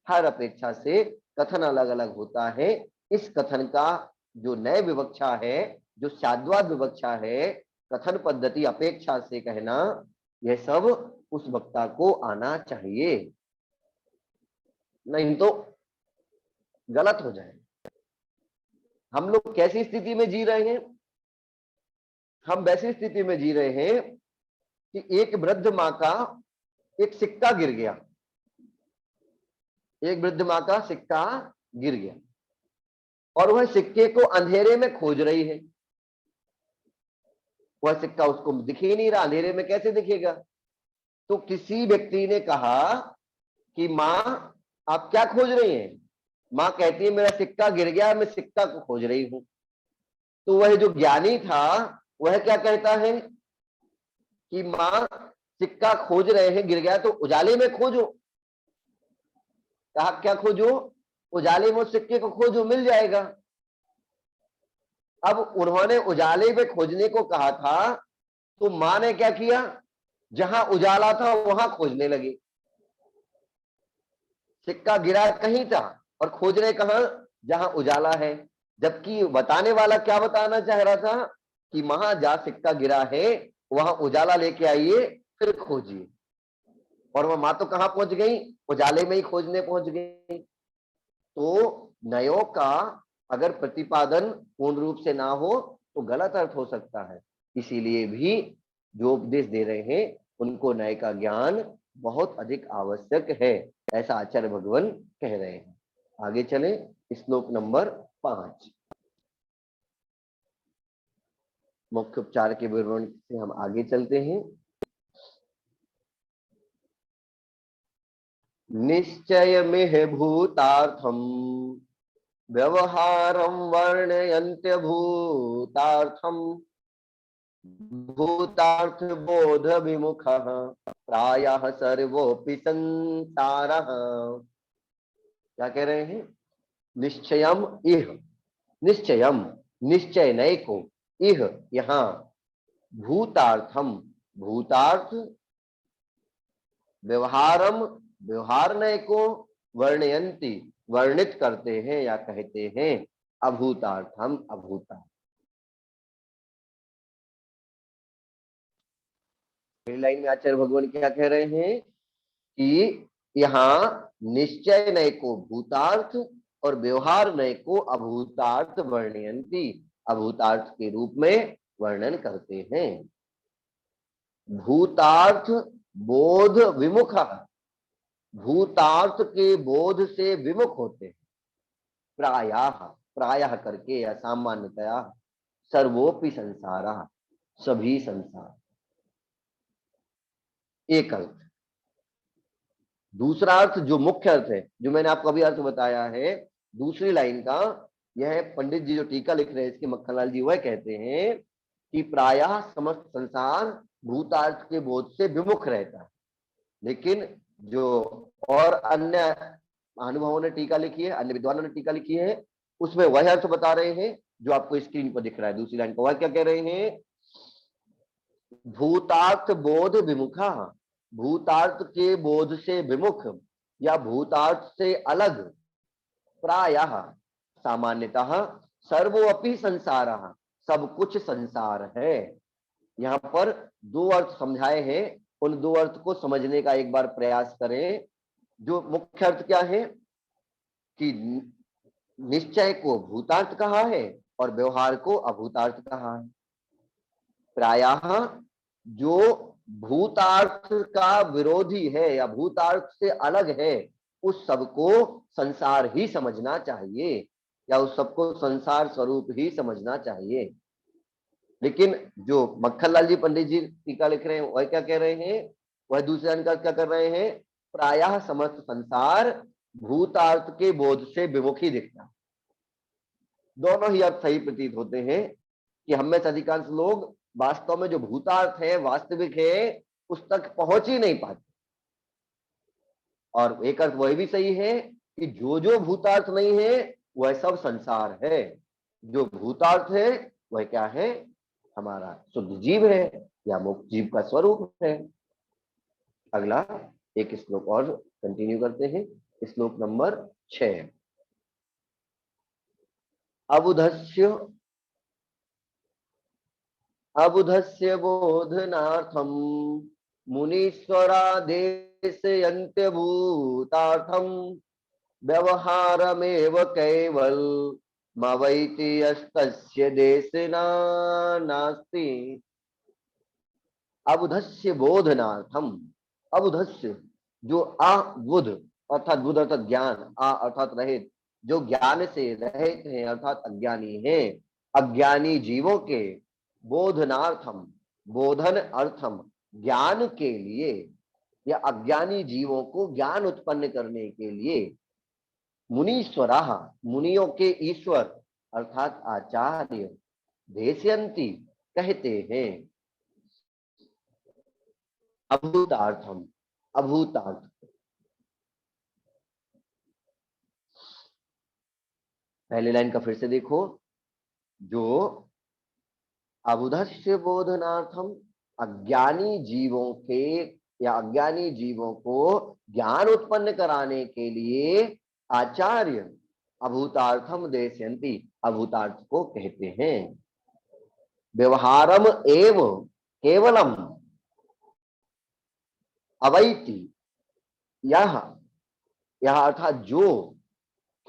हर अपेक्षा से कथन अलग अलग होता है। इस कथन का जो नए विवक्षा है, जो शाद्वाद विवक्षा है, कथन पद्धति अपेक्षा से कहना, यह सब उस वक्ता को आना चाहिए, नहीं तो गलत हो जाए। हम लोग कैसी स्थिति में जी रहे हैं, हम वैसी स्थिति में जी रहे हैं कि एक वृद्ध माँ का एक सिक्का गिर गया, एक वृद्ध माँ का सिक्का गिर गया और वह सिक्के को अंधेरे में खोज रही है। वह सिक्का उसको दिख ही नहीं रहा, अंधेरे में कैसे दिखेगा। तो किसी व्यक्ति ने कहा कि माँ आप क्या खोज रही हैं। माँ कहती है मेरा सिक्का गिर गया, मैं सिक्का को खोज रही हूं। तो वह जो ज्ञानी था वह क्या कहता है कि माँ सिक्का खोज रहे हैं, गिर गया तो उजाले में खोजो। कहा क्या खोजो, उजाले में सिक्के को खोजो, मिल जाएगा। अब उन्होंने उजाले में खोजने को कहा था, तो माँ ने क्या किया, जहां उजाला था वहां खोजने लगी। सिक्का गिरा कहीं था और खोजने कहां, जहां उजाला है। जबकि बताने वाला क्या बताना चाह रहा था कि वहां जहां सिक्का गिरा है वहां उजाला लेके आइए, फिर खोजिए। और वह माँ तो कहां पहुंच गई, उजाले में ही खोजने पहुंच गई। तो नयों का अगर प्रतिपादन पूर्ण रूप से ना हो तो गलत अर्थ हो सकता है। इसीलिए भी जो उपदेश दे रहे हैं उनको नए का ज्ञान बहुत अधिक आवश्यक है, ऐसा आचार्य भगवान कह रहे हैं। आगे चले, श्लोक नंबर 5। मुख्य उपचार के विवरण से हम आगे चलते हैं। निश्चय में भूतार्थम व्यवहारम वर्णयन्त्य भूतार्थम भूतार्थ बोध विमुख प्रायः सर्वोपि संसारः। क्या कह रहे हैं? निश्चयम इह, निश्चयम निश्चय नए को, इह यहाँ, भूतार्थम भूतार्थ, व्यवहारम व्यवहार नए को, वर्णयन्ति वर्णित करते हैं या कहते हैं, अभूतार्थम अभूतार्थ। पहली लाइन में आचार्य भगवान क्या कह रहे हैं कि यहाँ निश्चय नए को भूतार्थ और व्यवहार नए को अभूतार्थ वर्णयन्ति, अभूतार्थ के रूप में वर्णन करते हैं। भूतार्थ बोध विमुख, भूतार्थ के बोध से विमुख होते हैं। प्रायः प्रायः करके या सामान्यतया, सर्वोपि संसारः सभी संसार, एक अर्थ। दूसरा अर्थ जो मुख्य अर्थ है, जो मैंने आपको अभी अर्थ बताया है दूसरी लाइन का, यह पंडित जी जो टीका लिख रहे हैं इसके मक्खनलाल जी, वह कहते हैं कि प्रायः समस्त संसार भूतार्थ के बोध से विमुख रहता है। लेकिन जो और अन्य महानुभावों ने टीका लिखी है, अन्य विद्वानों ने टीका लिखी है, उसमें वह अर्थ बता रहे हैं जो आपको स्क्रीन पर दिख रहा है। दूसरी लाइन का वह क्या कह रहे हैं? भूतार्थ बोध विमुखा, भूतार्थ के बोध से विमुख या भूतार्थ से अलग, प्रायः सामान्यतः, सर्वोपि संसारः सब कुछ संसार है। यहाँ पर दो अर्थ समझाए हैं, उन दो अर्थ को समझने का एक बार प्रयास करें। जो मुख्य अर्थ क्या है कि निश्चय को भूतार्थ कहा है और व्यवहार को अभूतार्थ कहा है। प्रायः जो भूतार्थ का विरोधी है या भूतार्थ से अलग है, उस सबको संसार ही समझना चाहिए या उस सबको संसार स्वरूप ही समझना चाहिए। लेकिन जो मक्खनलाल जी पंडित जी टीका लिख रहे हैं वह क्या कह रहे हैं? वह दूसरे अंक क्या कर रहे हैं? प्रायः समस्त संसार भूतार्थ के बोध से विमुख ही दिखता है। दोनों ही अर्थ सही प्रतीत होते हैं कि हम में से अधिकांश लोग वास्तव में जो भूतार्थ है, वास्तविक है, उस तक पहुंच ही नहीं पाते। और एक अर्थ वह भी सही है कि जो भूतार्थ नहीं है वह सब संसार है। जो भूतार्थ है वह क्या है? हमारा शुद्ध जीव है या मुक्त जीव का स्वरूप है। अगला एक श्लोक और कंटिन्यू करते हैं, श्लोक नंबर 6। अबुधस्य बोधनार्थम मुनीश्वरादेशयन्त्य भूतार्थम व्यवहारमेव कैवल मवैति यस्तस्य देशना नास्ति। अबुधस्य बोधनार्थम, अबुधस्य जो अबुध अर्थात बुध अर्थात ज्ञान, आ अर्थात रहित, जो ज्ञान से रहित हैं अर्थात अज्ञानी हैं, अज्ञानी जीवों के बोधनार्थम, बोधन अर्थम ज्ञान के लिए या अज्ञानी जीवों को ज्ञान उत्पन्न करने के लिए, मुनीश्वरा मुनियों के ईश्वर अर्थात आचार्य, देशयन्ति कहते हैं, अभूतार्थम अभूतार्थ। पहले लाइन का फिर से देखो, जो अबुधस्य बोधनार्थम अज्ञानी जीवों के या अज्ञानी जीवों को ज्ञान उत्पन्न कराने के लिए आचार्य अभूतार्थम देशयन्ति अभूतार्थ को कहते हैं। व्यवहारम एव केवलम अवैति, यह अर्थात जो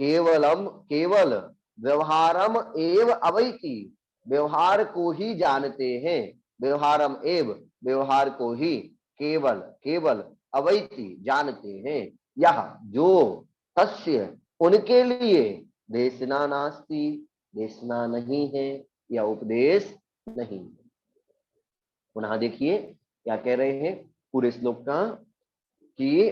केवलम केवल व्यवहारम एव अवैति, व्यवहार को ही जानते हैं, व्यवहारम एव व्यवहार को ही, केवल केवल अवैति जानते हैं, यह जो, तस्य उनके लिए, देशना नास्ति देशना नहीं है या उपदेश नहीं। पुनः देखिए क्या कह रहे हैं पूरे श्लोक का, कि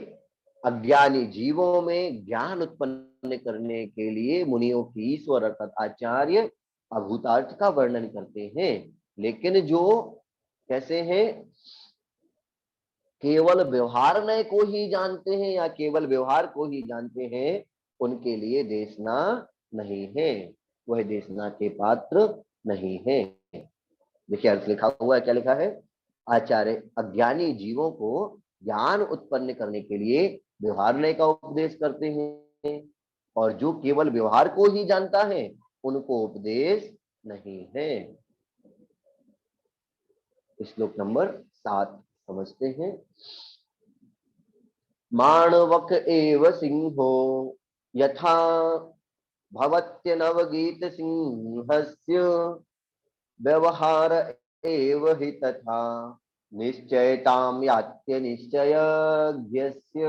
अज्ञानी जीवों में ज्ञान उत्पन्न करने के लिए मुनियों की ईश्वर अर्थात आचार्य अभूतार्थ का वर्णन करते हैं, लेकिन जो कैसे हैं, केवल व्यवहार नय को ही जानते हैं या केवल व्यवहार को ही जानते हैं, उनके लिए देशना नहीं है, वह देशना के पात्र नहीं है। देखिए अर्थ लिखा हुआ है, क्या लिखा है, आचार्य अज्ञानी जीवों को ज्ञान उत्पन्न करने के लिए व्यवहार नय का उपदेश करते हैं, और जो केवल व्यवहार को ही जानता है उनको उपदेश नहीं है। श्लोक नंबर 7 समझते हैं। माणवक एव सिंहो यथा भवत्य नवगीत सिंहस्य, व्यवहार एव हि तथा निश्चयताम यात्य निश्चयज्ञस्य।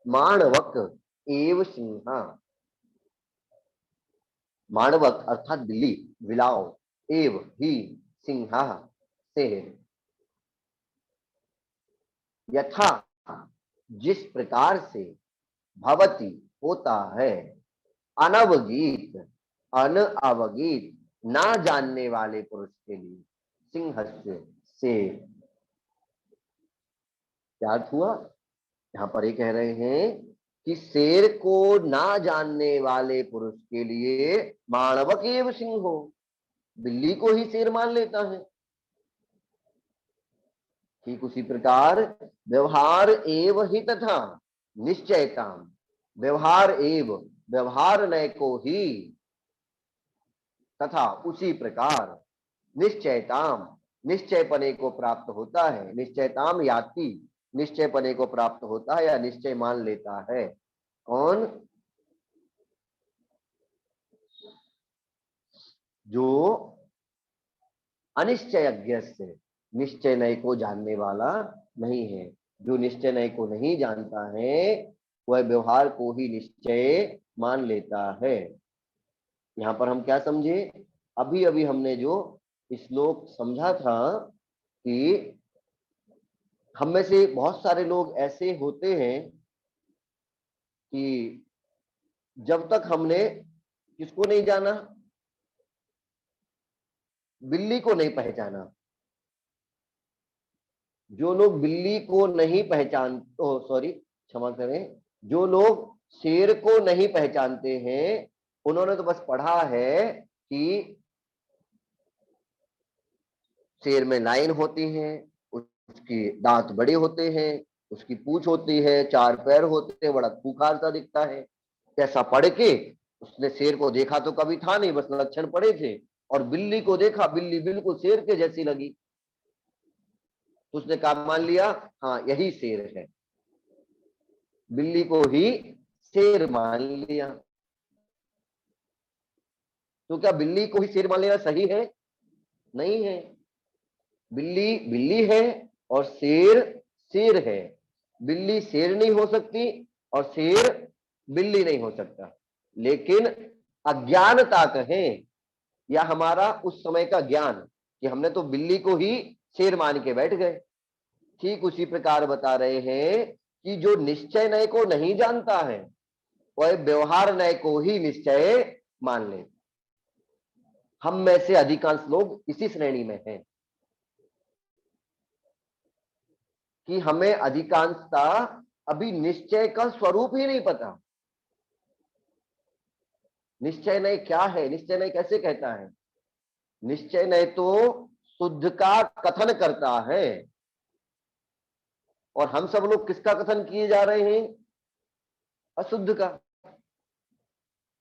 माणवक एव सिंह, माणवक अर्थात बिल्ली, विलाव, एव ही सिंह शेर, यथा जिस प्रकार से, भवति होता है, अनवगीत अनअवगीत ना जानने वाले पुरुष के लिए, सिंहस्य शेर। क्या अर्थ हुआ, यहाँ पर ये कह रहे हैं कि शेर को ना जानने वाले पुरुष के लिए माणवक एव सिंहो, बिल्ली को ही शेर मान लेता है। ठीक उसी प्रकार व्यवहार एव ही तथा निश्चयताम, व्यवहार एव व्यवहार नय को ही, तथा उसी प्रकार निश्चयताम निश्चय पने को प्राप्त होता है, निश्चयताम याति निश्चय पने को प्राप्त होता है या निश्चय मान लेता है। कौन, जो अनिश्चयज्ञ से, निश्चय नय को जानने वाला नहीं है। जो निश्चय नय को नहीं जानता है वह व्यवहार को ही निश्चय मान लेता है। यहाँ पर हम क्या समझे, अभी अभी हमने जो श्लोक समझा था कि हम में से बहुत सारे लोग ऐसे होते हैं कि जब तक हमने किसको नहीं जाना, बिल्ली को नहीं पहचाना, जो लोग बिल्ली को नहीं पहचान, सॉरी क्षमा करें, जो लोग शेर को नहीं पहचानते हैं उन्होंने तो बस पढ़ा है कि शेर में लाइन होती है, उसकी दांत बड़े होते हैं, उसकी पूंछ होती है, 4 पैर होते हैं, बड़ा खूंखार सा दिखता है। ऐसा पढ़ के उसने शेर को देखा तो कभी था नहीं, बस लक्षण पड़े थे, और बिल्ली को देखा, बिल्ली बिल्कुल शेर के जैसी लगी, तो उसने कहा मान लिया हाँ यही शेर है, बिल्ली को ही शेर मान लिया। तो क्या बिल्ली को ही शेर मान लेना सही है? नहीं है। बिल्ली बिल्ली है और शेर शेर है। बिल्ली शेर नहीं हो सकती और शेर बिल्ली नहीं हो सकता, लेकिन अज्ञानता कहें या हमारा उस समय का ज्ञान कि हमने तो बिल्ली को ही शेर मान के बैठ गए। ठीक उसी प्रकार बता रहे हैं कि जो निश्चय नय को नहीं जानता है वह व्यवहार नय को ही निश्चय मान ले। हम में से अधिकांश लोग इसी श्रेणी में हैं कि हमें अधिकांशता अभी निश्चय का स्वरूप ही नहीं पता। निश्चय नय क्या है, निश्चय नय कैसे कहता है? निश्चय नय तो शुद्ध का कथन करता है, और हम सब लोग किसका कथन किए जा रहे हैं? अशुद्ध का।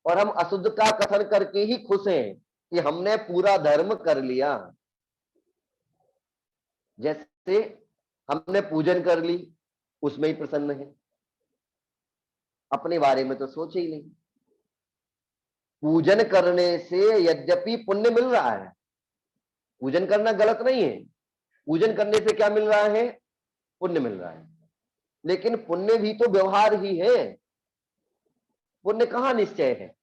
और हम अशुद्ध का कथन करके ही खुश हैं कि हमने पूरा धर्म कर लिया। जैसे हमने पूजन कर ली, उसमें ही प्रसन्न है। अपने बारे में तो सोचे ही नहीं। पूजन करने से यद्यपि पुण्य मिल रहा है, पूजन करना गलत नहीं है, पूजन करने से क्या मिल रहा है? पुण्य मिल रहा है, लेकिन पुण्य भी तो व्यवहार ही है, पुण्य कहां निश्चय है?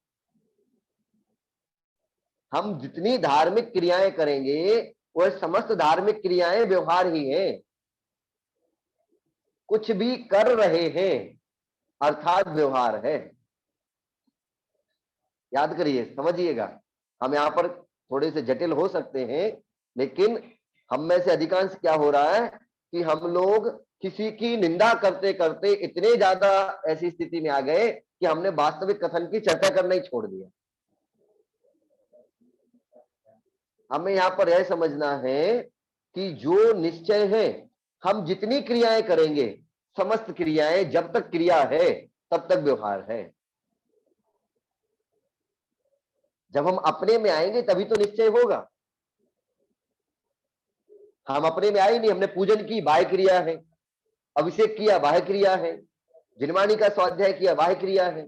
हम जितनी धार्मिक क्रियाएं करेंगे वह समस्त धार्मिक क्रियाएं व्यवहार ही है। कुछ भी कर रहे हैं अर्थात व्यवहार है। याद करिए, समझिएगा। हम यहां पर थोड़े से जटिल हो सकते हैं, लेकिन हम में से अधिकांश क्या हो रहा है कि हम लोग किसी की निंदा करते करते इतने ज्यादा ऐसी स्थिति में आ गए कि हमने वास्तविक कथन की चर्चा करना ही छोड़ दिया। हमें यहाँ पर यह समझना है कि जो निश्चय है, हम जितनी क्रियाएं करेंगे, समस्त क्रियाएं जब तक क्रिया है तब तक व्यवहार है। जब हम अपने में आएंगे तभी तो निश्चय होगा। हम अपने में आए नहीं, हमने पूजन की, बाह्य क्रिया है। अभिषेक किया, बाह्य क्रिया है। जिनवाणी का स्वाध्याय किया, बाह्य क्रिया है।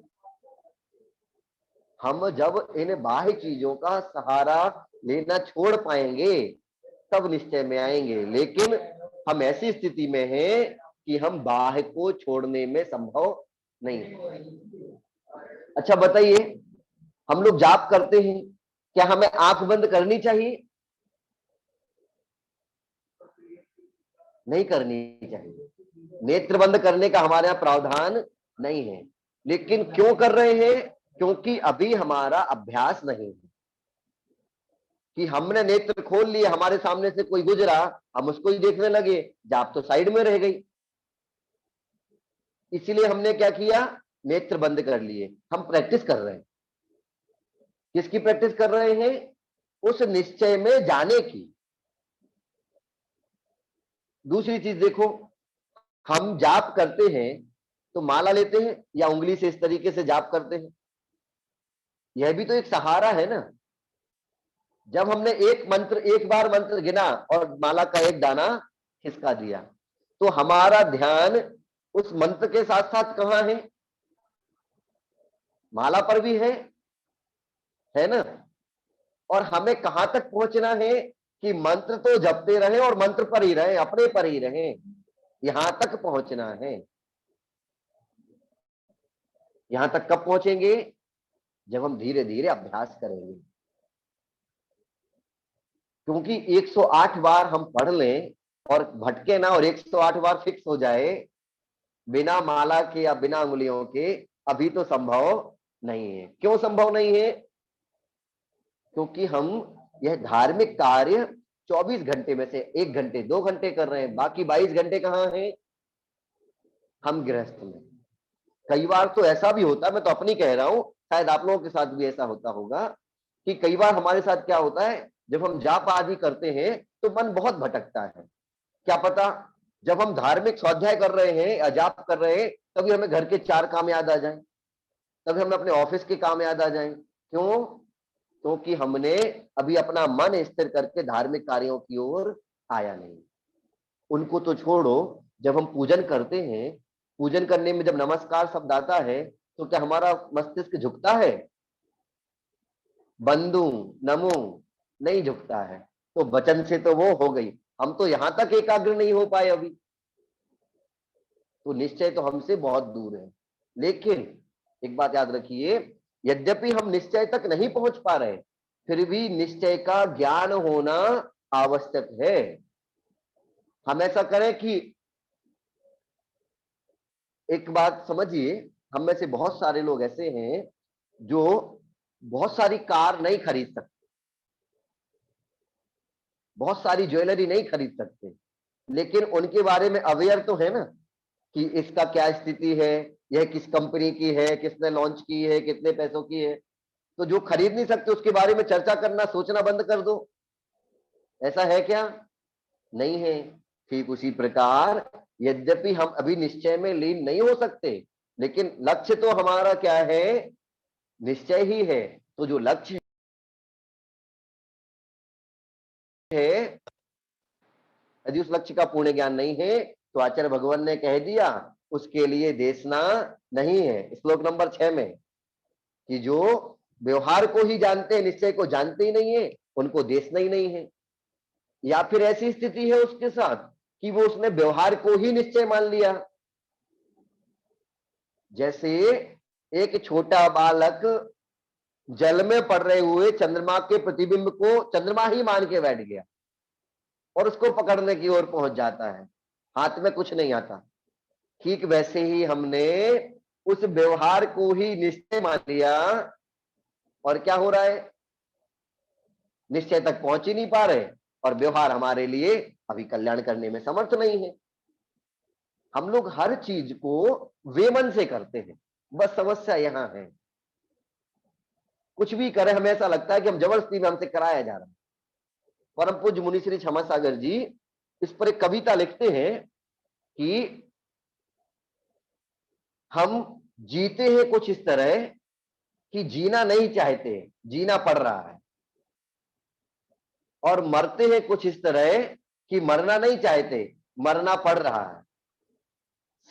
हम जब इन बाह्य चीजों का सहारा लेना छोड़ पाएंगे तब निश्चय में आएंगे। लेकिन हम ऐसी स्थिति में हैं कि हम बाह्य को छोड़ने में संभव नहीं है। अच्छा बताइए, हम लोग जाप करते हैं, क्या हमें आंख बंद करनी चाहिए? नहीं करनी चाहिए। नेत्र बंद करने का हमारे यहाँ प्रावधान नहीं है। लेकिन क्यों कर रहे हैं? क्योंकि अभी हमारा अभ्यास नहीं है कि हमने नेत्र खोल लिए, हमारे सामने से कोई गुजरा, हम उसको ही देखने लगे, जाप तो साइड में रह गई। इसलिए हमने क्या किया? नेत्र बंद कर लिए। हम प्रैक्टिस कर रहे हैं। किसकी प्रैक्टिस कर रहे हैं? उस निश्चय में जाने की। दूसरी चीज देखो, हम जाप करते हैं तो माला लेते हैं या उंगली से इस तरीके से जाप करते हैं? यह भी तो एक सहारा है ना। जब हमने एक बार मंत्र गिना और माला का एक दाना खिसका दिया, तो हमारा ध्यान उस मंत्र के साथ साथ कहां है? माला पर भी है ना। और हमें कहां तक पहुंचना है कि मंत्र तो जपते रहे और मंत्र पर ही रहे, अपने पर ही रहे, यहां तक पहुंचना है। यहां तक कब पहुंचेंगे? जब हम धीरे धीरे अभ्यास करेंगे। क्योंकि 108 बार हम पढ़ लें और भटके ना, और 108 बार फिक्स हो जाए बिना माला के या बिना उंगलियों के, अभी तो संभव नहीं है। क्यों संभव नहीं है? क्योंकि हम यह धार्मिक कार्य 24 घंटे में से 1 घंटे 2 घंटे कर रहे हैं, बाकी 22 घंटे कहाँ हैं? हम गृहस्थ में। कई बार तो ऐसा भी होता है, मैं तो अपनी कह रहा हूं, शायद आप लोगों के साथ भी ऐसा होता होगा कि कई बार हमारे साथ क्या होता है, जब हम जाप आदि करते हैं तो मन बहुत भटकता है। क्या पता जब हम धार्मिक स्वाध्याय कर रहे हैं या जाप कर रहे हैं तभी हमें घर के 4 काम याद आ जाएं, तभी हमें अपने ऑफिस के काम याद आ जाएं। क्यों? क्योंकि हमने अभी अपना मन स्थिर करके धार्मिक कार्यों की ओर आया नहीं। उनको तो छोड़ो, जब हम पूजन करते हैं, पूजन करने में जब नमस्कार शब्द आता है तो क्या हमारा मस्तिष्क झुकता है? बंदू नमो नहीं झुकता है। तो वचन से तो वो हो गई, हम तो यहां तक एकाग्र नहीं हो पाए अभी। तो निश्चय तो हमसे बहुत दूर है। लेकिन एक बात याद रखिए, यद्यपि हम निश्चय तक नहीं पहुंच पा रहे, फिर भी निश्चय का ज्ञान होना आवश्यक है। हम ऐसा करें कि एक बात समझिए, हम में से बहुत सारे लोग ऐसे हैं जो बहुत सारी कार नहीं खरीद सकते, बहुत सारी ज्वेलरी नहीं खरीद सकते, लेकिन उनके बारे में अवेयर तो है ना कि इसका क्या स्थिति है, यह किस कंपनी की है, किसने लॉन्च की है, कितने पैसों की है। तो जो खरीद नहीं सकते उसके बारे में चर्चा करना, सोचना बंद कर दो। ऐसा है क्या? नहीं है। ठीक उसी प्रकार यद्यपि हम अभी निश्चय में लीन नहीं हो सकते, लेकिन लक्ष्य तो हमारा क्या है? निश्चय ही है। तो जो लक्ष्य है, यदि उस लक्ष्य का पूर्ण ज्ञान नहीं है तो आचार्य भगवान ने कह दिया उसके लिए देशना नहीं है। श्लोक नंबर 6 में कि जो व्यवहार को ही जानते हैं, निश्चय को जानते ही नहीं है, उनको देशना ही नहीं है। या फिर ऐसी स्थिति है उसके साथ कि वो उसने व्यवहार को ही निश्चय मान लिया। जैसे एक छोटा बालक जल में पड़ रहे हुए चंद्रमा के प्रतिबिंब को चंद्रमा ही मान के बैठ गया और उसको पकड़ने की ओर पहुंच जाता है, हाथ में कुछ नहीं आता। ठीक वैसे ही हमने उस व्यवहार को ही निश्चय मान लिया और क्या हो रहा है, निश्चय तक पहुंच ही नहीं पा रहे और व्यवहार हमारे लिए अभी कल्याण करने में समर्थ नहीं है। हम लोग हर चीज को वे मन से करते हैं, बस समस्या यहां है। कुछ भी करें हमें ऐसा लगता है कि हम जबरदस्ती में हमसे कराया जा रहा है। परम पूज्य मुनि श्री क्षमा सागर जी इस पर एक कविता लिखते हैं कि हम जीते हैं कुछ इस तरह कि जीना नहीं चाहते, जीना पड़ रहा है, और मरते हैं कुछ इस तरह कि मरना नहीं चाहते, मरना पड़ रहा है।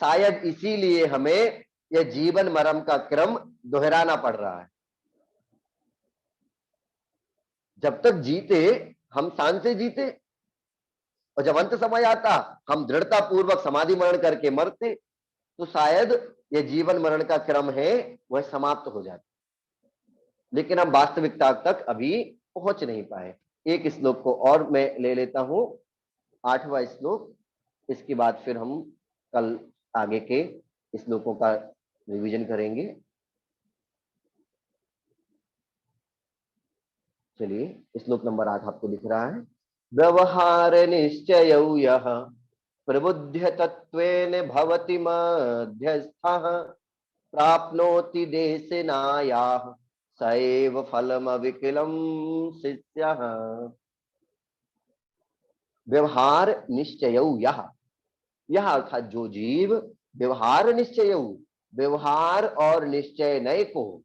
शायद इसीलिए हमें यह जीवन मरण का क्रम दोहराना पड़ रहा है। जब तक जीते हम शान से जीते, और जब अंत समय आता हम दृढ़ता पूर्वक समाधि मरण करके मरते, तो शायद यह जीवन मरण का क्रम है वह समाप्त हो जाता। लेकिन हम वास्तविकता तक अभी पहुंच नहीं पाए। एक श्लोक को और मैं ले लेता हूं, 8वां श्लोक। इसके बाद फिर हम कल आगे के श्लोकों का रिवीजन करेंगे। चलिए, श्लोक नंबर 8 आपको दिख रहा है। व्यवहार निश्चय यः प्रबुद्ध तत्वेन भवति मध्यस्थः प्राप्नोति देशनायाः सैव फलम अविकलम शिष्यः। व्यवहार निश्चय यह अर्थात जो जीव व्यवहार निश्चय, व्यवहार और निश्चय नय को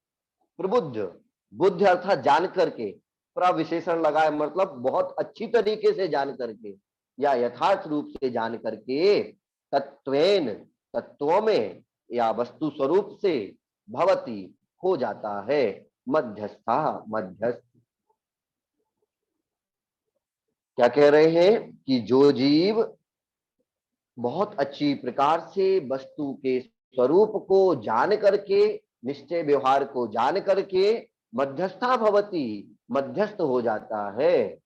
प्रबुद्ध, बुद्ध अर्थात जान करके, प्रविशेषण लगाए मतलब बहुत अच्छी तरीके से जान करके या यथार्थ रूप से जान करके, तत्वेन तत्वों में या वस्तु स्वरूप से, भवति हो जाता है, मध्यस्था मध्यस्थ। क्या कह रहे हैं कि जो जीव बहुत अच्छी प्रकार से वस्तु के स्वरूप को जान करके, निश्चय व्यवहार को जान करके मध्यस्था भवति, मध्यस्थ हो जाता है,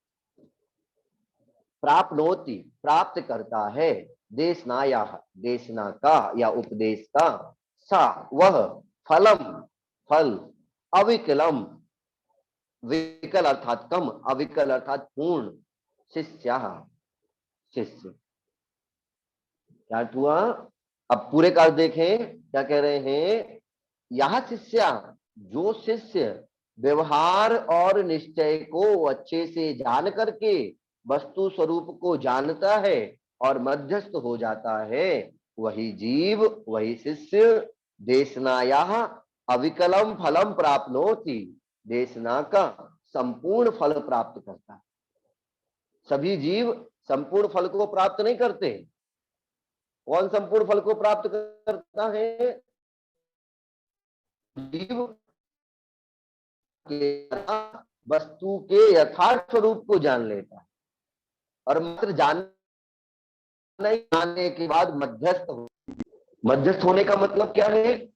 प्राप्नोति प्राप्त करता है, देशनाया देशना का या उपदेश का, सा वह, फलम फल, अविकलम विकल अर्थात कम, अविकल अर्थात पूर्ण, शिष्य शिष्य। क्या हुआ, अब पूरे का देखें क्या कह रहे हैं। यह शिष्य, जो शिष्य व्यवहार और निश्चय को अच्छे से जान करके वस्तु स्वरूप को जानता है और मध्यस्थ हो जाता है, वही जीव, वही शिष्य देशनाया अविकलम फलम प्राप्नोति, देशना का संपूर्ण फल प्राप्त करता है। सभी जीव संपूर्ण फल को प्राप्त नहीं करते। कौन संपूर्ण फल को प्राप्त करता है? जीव के वस्तु के यथार्थ स्वरूप को जान लेता है और मात्र जानने के बाद मध्यस्थ होने का मतलब क्या है?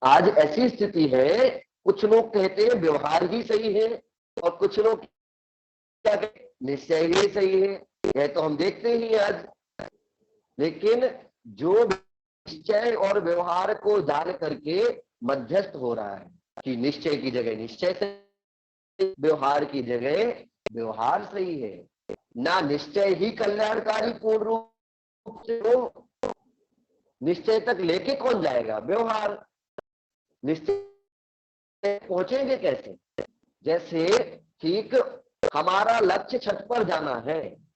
आज ऐसी स्थिति है, कुछ लोग कहते हैं व्यवहार ही सही है और कुछ लोग क्या कहते हैं निश्चय ही सही है। यह तो हम देखते ही आज। लेकिन जो निश्चय और व्यवहार को जान करके मध्यस्थ हो रहा है कि निश्चय की जगह निश्चय सही, व्यवहार की जगह व्यवहार सही है, ना निश्चय ही कल्याणकारी पूर्ण रूप से हो, निश्चय तक लेके कौन जाएगा? व्यवहार। निश्चय पहुंचेंगे कैसे? जैसे ठीक हमारा लक्ष्य छत पर जाना है,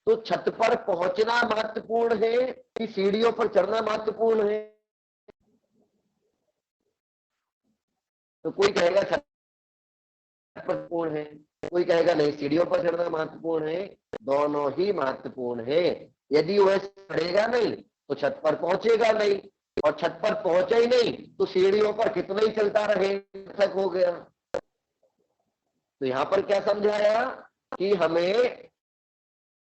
तो छत पर पहुंचना महत्वपूर्ण है कि सीढ़ियों पर चढ़ना महत्वपूर्ण है? तो कोई कहेगा छत महत्वपूर्ण है, कोई कहेगा नहीं सीढ़ियों पर चढ़ना महत्वपूर्ण है। दोनों ही महत्वपूर्ण है। यदि वह चढ़ेगा नहीं तो छत पर पहुंचेगा नहीं, और छत पर पहुंचे ही नहीं तो सीढ़ियों पर कितना ही चलता रहे, तक हो गया। तो यहाँ पर क्या समझाया कि हमें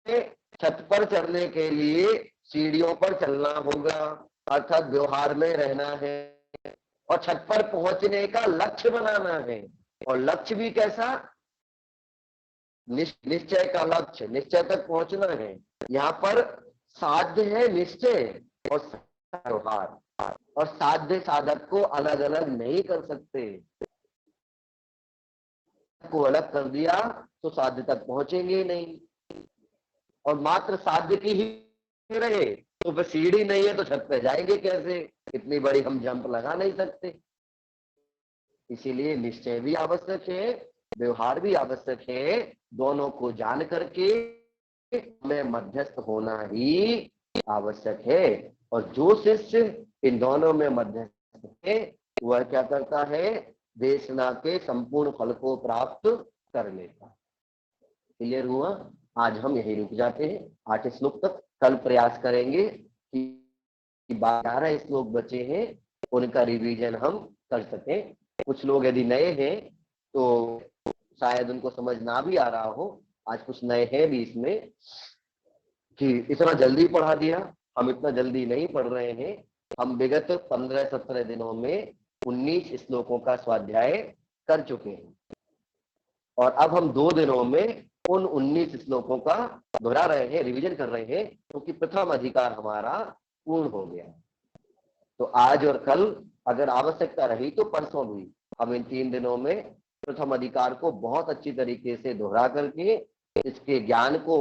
छत पर चढ़ने के लिए सीढ़ियों पर चलना होगा, अर्थात व्यवहार में रहना है, और छत पर पहुंचने का लक्ष्य बनाना है। और लक्ष्य भी कैसा, निश्चय का लक्ष्य, निश्चय तक पहुंचना है। यहाँ पर साध्य है निश्चय और व्यवहार, और साध्य साधक को अलग अलग नहीं कर सकते। को अलग कर दिया तो साध्य तक पहुंचेंगे नहीं, और मात्र साध्य की ही रहे तो फिर सीढ़ी नहीं है तो छत पे जाएंगे कैसे, इतनी बड़ी हम जंप लगा नहीं सकते। इसीलिए निश्चय भी आवश्यक है, व्यवहार भी आवश्यक है। दोनों को जान करके हमें मध्यस्थ होना ही आवश्यक है। और जो शिष्य इन दोनों में मध्यस्थ है वह क्या करता है, देशना के संपूर्ण फल को प्राप्त कर लेता। क्लियर हुआ? आज हम यही रुक जाते हैं 8 श्लोक तक। कल प्रयास करेंगे कि 12 श्लोक बचे हैं उनका रिवीजन हम कर सकें। कुछ लोग यदि नए हैं तो शायद उनको समझ ना भी आ रहा हो। आज कुछ नए हैं भी इसमें कि इतना जल्दी पढ़ा दिया। हम इतना जल्दी नहीं पढ़ रहे हैं। हम विगत 15-17 दिनों में 19 श्लोकों का स्वाध्याय कर चुके हैं, और अब हम 2 दिनों में उन 19 श्लोकों का दोहरा रहे हैं, रिवीजन कर रहे हैं, क्योंकि प्रथम अधिकार हमारा पूर्ण हो गया। तो आज और कल अगर आवश्यकता रही तो परसों भी हम इन 3 दिनों में प्रथम अधिकार को बहुत अच्छी तरीके से दोहरा करके इसके ज्ञान को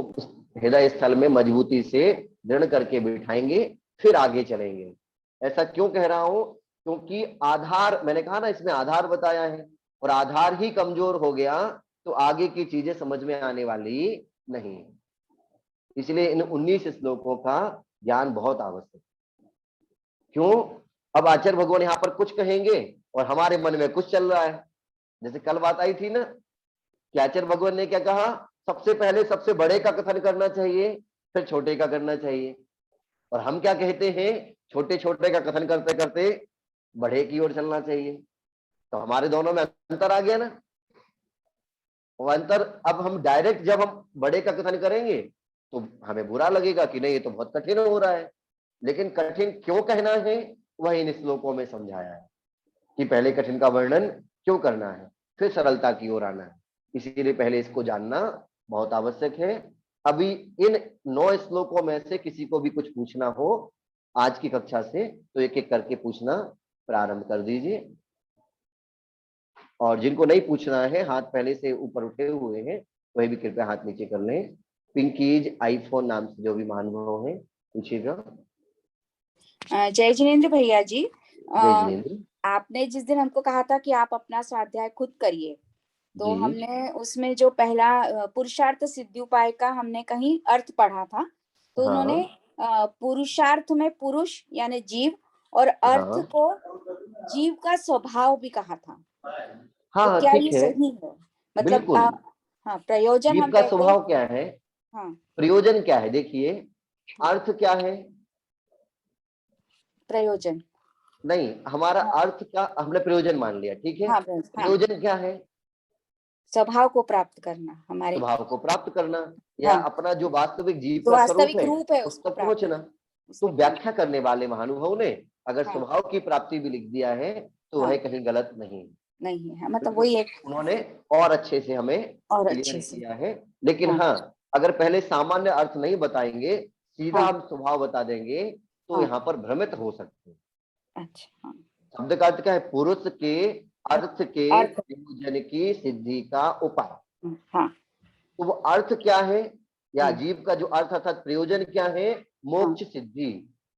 हृदय स्थल में मजबूती से दृढ़ करके बिठाएंगे, फिर आगे चलेंगे। ऐसा क्यों कह रहा हूं? क्योंकि आधार, मैंने कहा ना इसमें आधार बताया है, और आधार ही कमजोर हो गया तो आगे की चीजें समझ में आने वाली नहीं। इसलिए इन 19 श्लोकों का ज्ञान बहुत आवश्यक। क्यों? अब आचार्य भगवान यहाँ पर कुछ कहेंगे और हमारे मन में कुछ चल रहा है। जैसे कल बात आई थी ना कि आचार्य भगवान ने क्या कहा, सबसे पहले सबसे बड़े का कथन करना चाहिए, फिर छोटे का करना चाहिए। और हम क्या कहते हैं, छोटे छोटे का कथन करते करते बड़े की ओर चलना चाहिए। तो हमारे दोनों में अंतर आ गया ना। वो अंतर, अब हम डायरेक्ट जब हम बड़े का कथन करेंगे तो हमें बुरा लगेगा कि नहीं ये तो बहुत कठिन हो रहा है। लेकिन कठिन क्यों कहना है वह इन श्लोकों में समझाया है कि पहले कठिन का वर्णन क्यों करना है, फिर सरलता की ओर आना है। इसीलिए पहले इसको जानना बहुत आवश्यक है। अभी इन 9 श्लोकों में से किसी को भी कुछ पूछना हो आज की कक्षा से तो एक एक करके पूछना प्रारंभ कर दीजिए। और जिनको नहीं पूछना है, हाथ पहले से ऊपर उठे हुए हैं, वही भी कृपया हाथ नीचे कर लें। पिंकीज आईफोन नाम से जो भी महानुभाव हैं पूछिएगा। जय जिनेन्द्र भैया जी। जय जिनेन्द्र। आपने जिस दिन हमको कहा था कि आप अपना स्वाध्याय खुद करिए, तो हमने उसमें जो पहला पुरुषार्थ सिद्धिउपाय का हमने कहीं अर्थ पढ़ा था। तो उन्होंने पुरुषार्थ में पुरुष यानी जीव और अर्थ को जीव का स्वभाव भी कहा था। तो क्या ये सही है? मतलब हाँ, प्रयोजन जीव हम का स्वभाव क्या है, हाँ, प्रयोजन क्या है? देखिए, अर्थ क्या है? प्रयोजन नहीं, हमारा अर्थ का हमने प्रयोजन मान लिया, ठीक है। प्रयोजन क्या है? स्वभाव को प्राप्त करना, हमारे स्वभाव को प्राप्त करना, या अपना जो वास्तविक जीव का वास्तविक स्वरूप है उस तक पहुंचना। तो व्याख्या करने वाले महानुभाव ने अगर स्वभाव की प्राप्ति भी लिख दिया है तो वह कहीं गलत नहीं है। मतलब वही एक उन्होंने और अच्छे से हमें और अच्छे से किया है। लेकिन हाँ, अगर पहले सामान्य अर्थ नहीं बताएंगे, सीधा हम स्वभाव बता देंगे तो यहाँ पर भ्रमित हो सकते हैं। अच्छा, शब्द का अर्थ क्या है? पुरुष के अर्थ के प्रयोजन की सिद्धि का उपाय। तो वो अर्थ क्या है, या जीव का जो अर्थ अर्थात प्रयोजन क्या है? मोक्ष सिद्धि।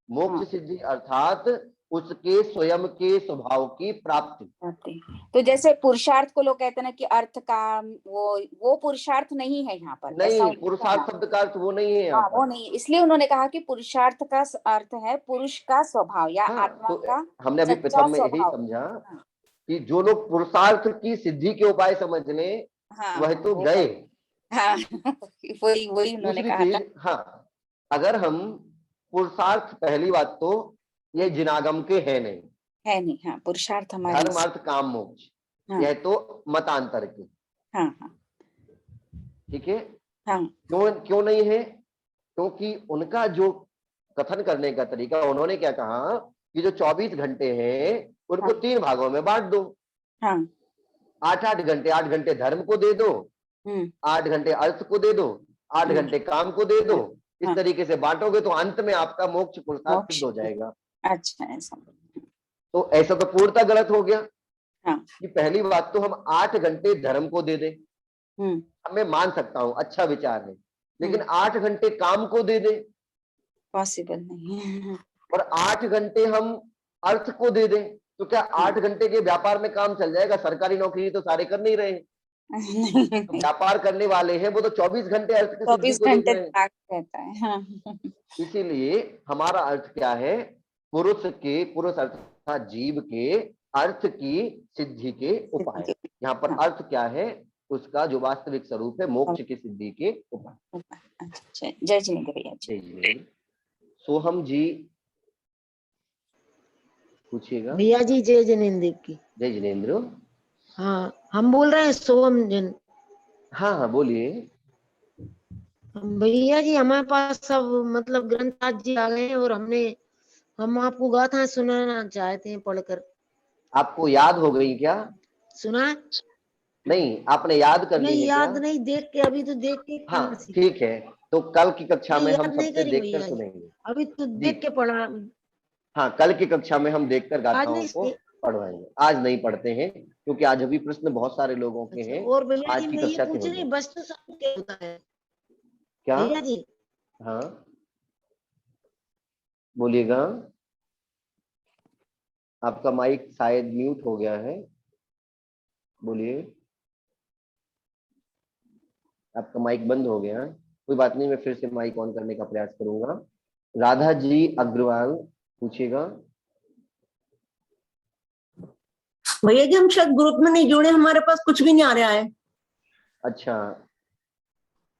मोक्ष सिद्धि अर्थात उसके स्वयं के स्वभाव की प्राप्ति। तो जैसे पुरुषार्थ को लोग कहते हैं ना कि अर्थ का वो पुरुषार्थ नहीं है यहाँ पर। नहीं, पुरुषार्थ शब्द का अर्थ वो नहीं है यहाँ पर। वो नहीं, इसलिए उन्होंने कहा कि पुरुषार्थ का अर्थ है पुरुष का स्वभाव या आत्मा का। हमने अभी प्रथम में यही समझा कि जो लोग पुरुषार्थ की सिद्धि के उपाय समझ लें हाँ वह तो वो गए। हाँ वही वही उन्होंने दूसरी कहा था। चीज, हाँ, अगर हम पुरुषार्थ, पहली बात तो ये जिनागम के है नहीं, है नहीं, हाँ पुरुषार्थ हमारे धर्म अर्थ काम मोक्ष, हाँ यह तो मतांतर के, हाँ हाँ ठीक है। हाँ क्यों क्यों नहीं है? क्योंकि उनका जो कथन करने का तरीका, उन्होंने क्या कहा कि जो 24 घंटे हैं उनको 3 भागों में बांट दो। हाँ 8 घंटे, 8 घंटे धर्म को दे दो, 8 घंटे अर्थ को दे दो, 8 घंटे काम को दे दो। इस हाँ। तरीके से बांटोगे तो अंत में आपका मोक्ष पुरुषार्थ सिद्ध हो जाएगा। अच्छा ऐसा। तो ऐसा तो पूर्णतः गलत हो गया। हाँ। कि पहली बात तो हम 8 घंटे धर्म को दे दें, मैं मान सकता हूं, अच्छा विचार है, लेकिन 8 घंटे काम को दे दें पॉसिबल नहीं है। और 8 घंटे हम अर्थ को दे दें, तो क्या 8 घंटे के व्यापार में काम चल जाएगा? सरकारी नौकरी तो सारे कर नहीं रहे हैं, तो व्यापार करने वाले हैं वो तो 24 घंटे अर्थ की सिद्धि 24 को देख घंटे रहे हैं। तक रहता है। हाँ। इसीलिए हमारा अर्थ क्या है? पुरुष अर्थात जीव के अर्थ की सिद्धि के उपाय। यहाँ पर अर्थ क्या है? उसका जो वास्तविक स्वरूप है मोक्ष की सिद्धि के उपाय। अच्छा, जय जिनेंद्र भैया जी। जय जिनेंद्र। सोहम जी पूछिएगा। भैया जी जय जिनेंद्र की। जय जिनेंद्र। हाँ हम बोल रहे हैं सोहम जन। हाँ हाँ बोलिए। भैया जी हमारे पास सब मतलब ग्रंथ आज जी आ गए हैं और हम आपको गाथा सुनाना चाहते हैं पढ़कर। आपको याद हो गई क्या? सुना? नहीं, आपने याद कर ली नहीं है याद क्या? नहीं, देख के अभी तो देख के हाँ ठीक है, तो कल की कक्षा में हम नहीं सबसे करी देखकर भैया जी, सुनेंगे। अभी तो देख के पढ़ा। हाँ, कल की कक्षा में हम देखकर आज गाथाओं नहीं को पढ़वाएंगे। आज नहीं पढ़ते हैं क्योंकि आज अभी प्रश्न बहुत सारे लोगों के हैं। और भैया आज जी की मैं ये कक्षा के पूछ हो रही जाए। वस्तु शब्द क्या होता है क्या? भैया जी? हाँ बोलिएगा। आपका माइक शायद म्यूट हो गया है, बोलिए। आपका माइक बंद हो गया। कोई बात नहीं, मैं फिर से माइक ऑन करने का प्रयास करूंगा। राधा जी अग्रवाल पूछिएगा। भैया जी हम शायद ग्रुप में नहीं जुड़े, हमारे पास कुछ भी नहीं आ रहा है। अच्छा,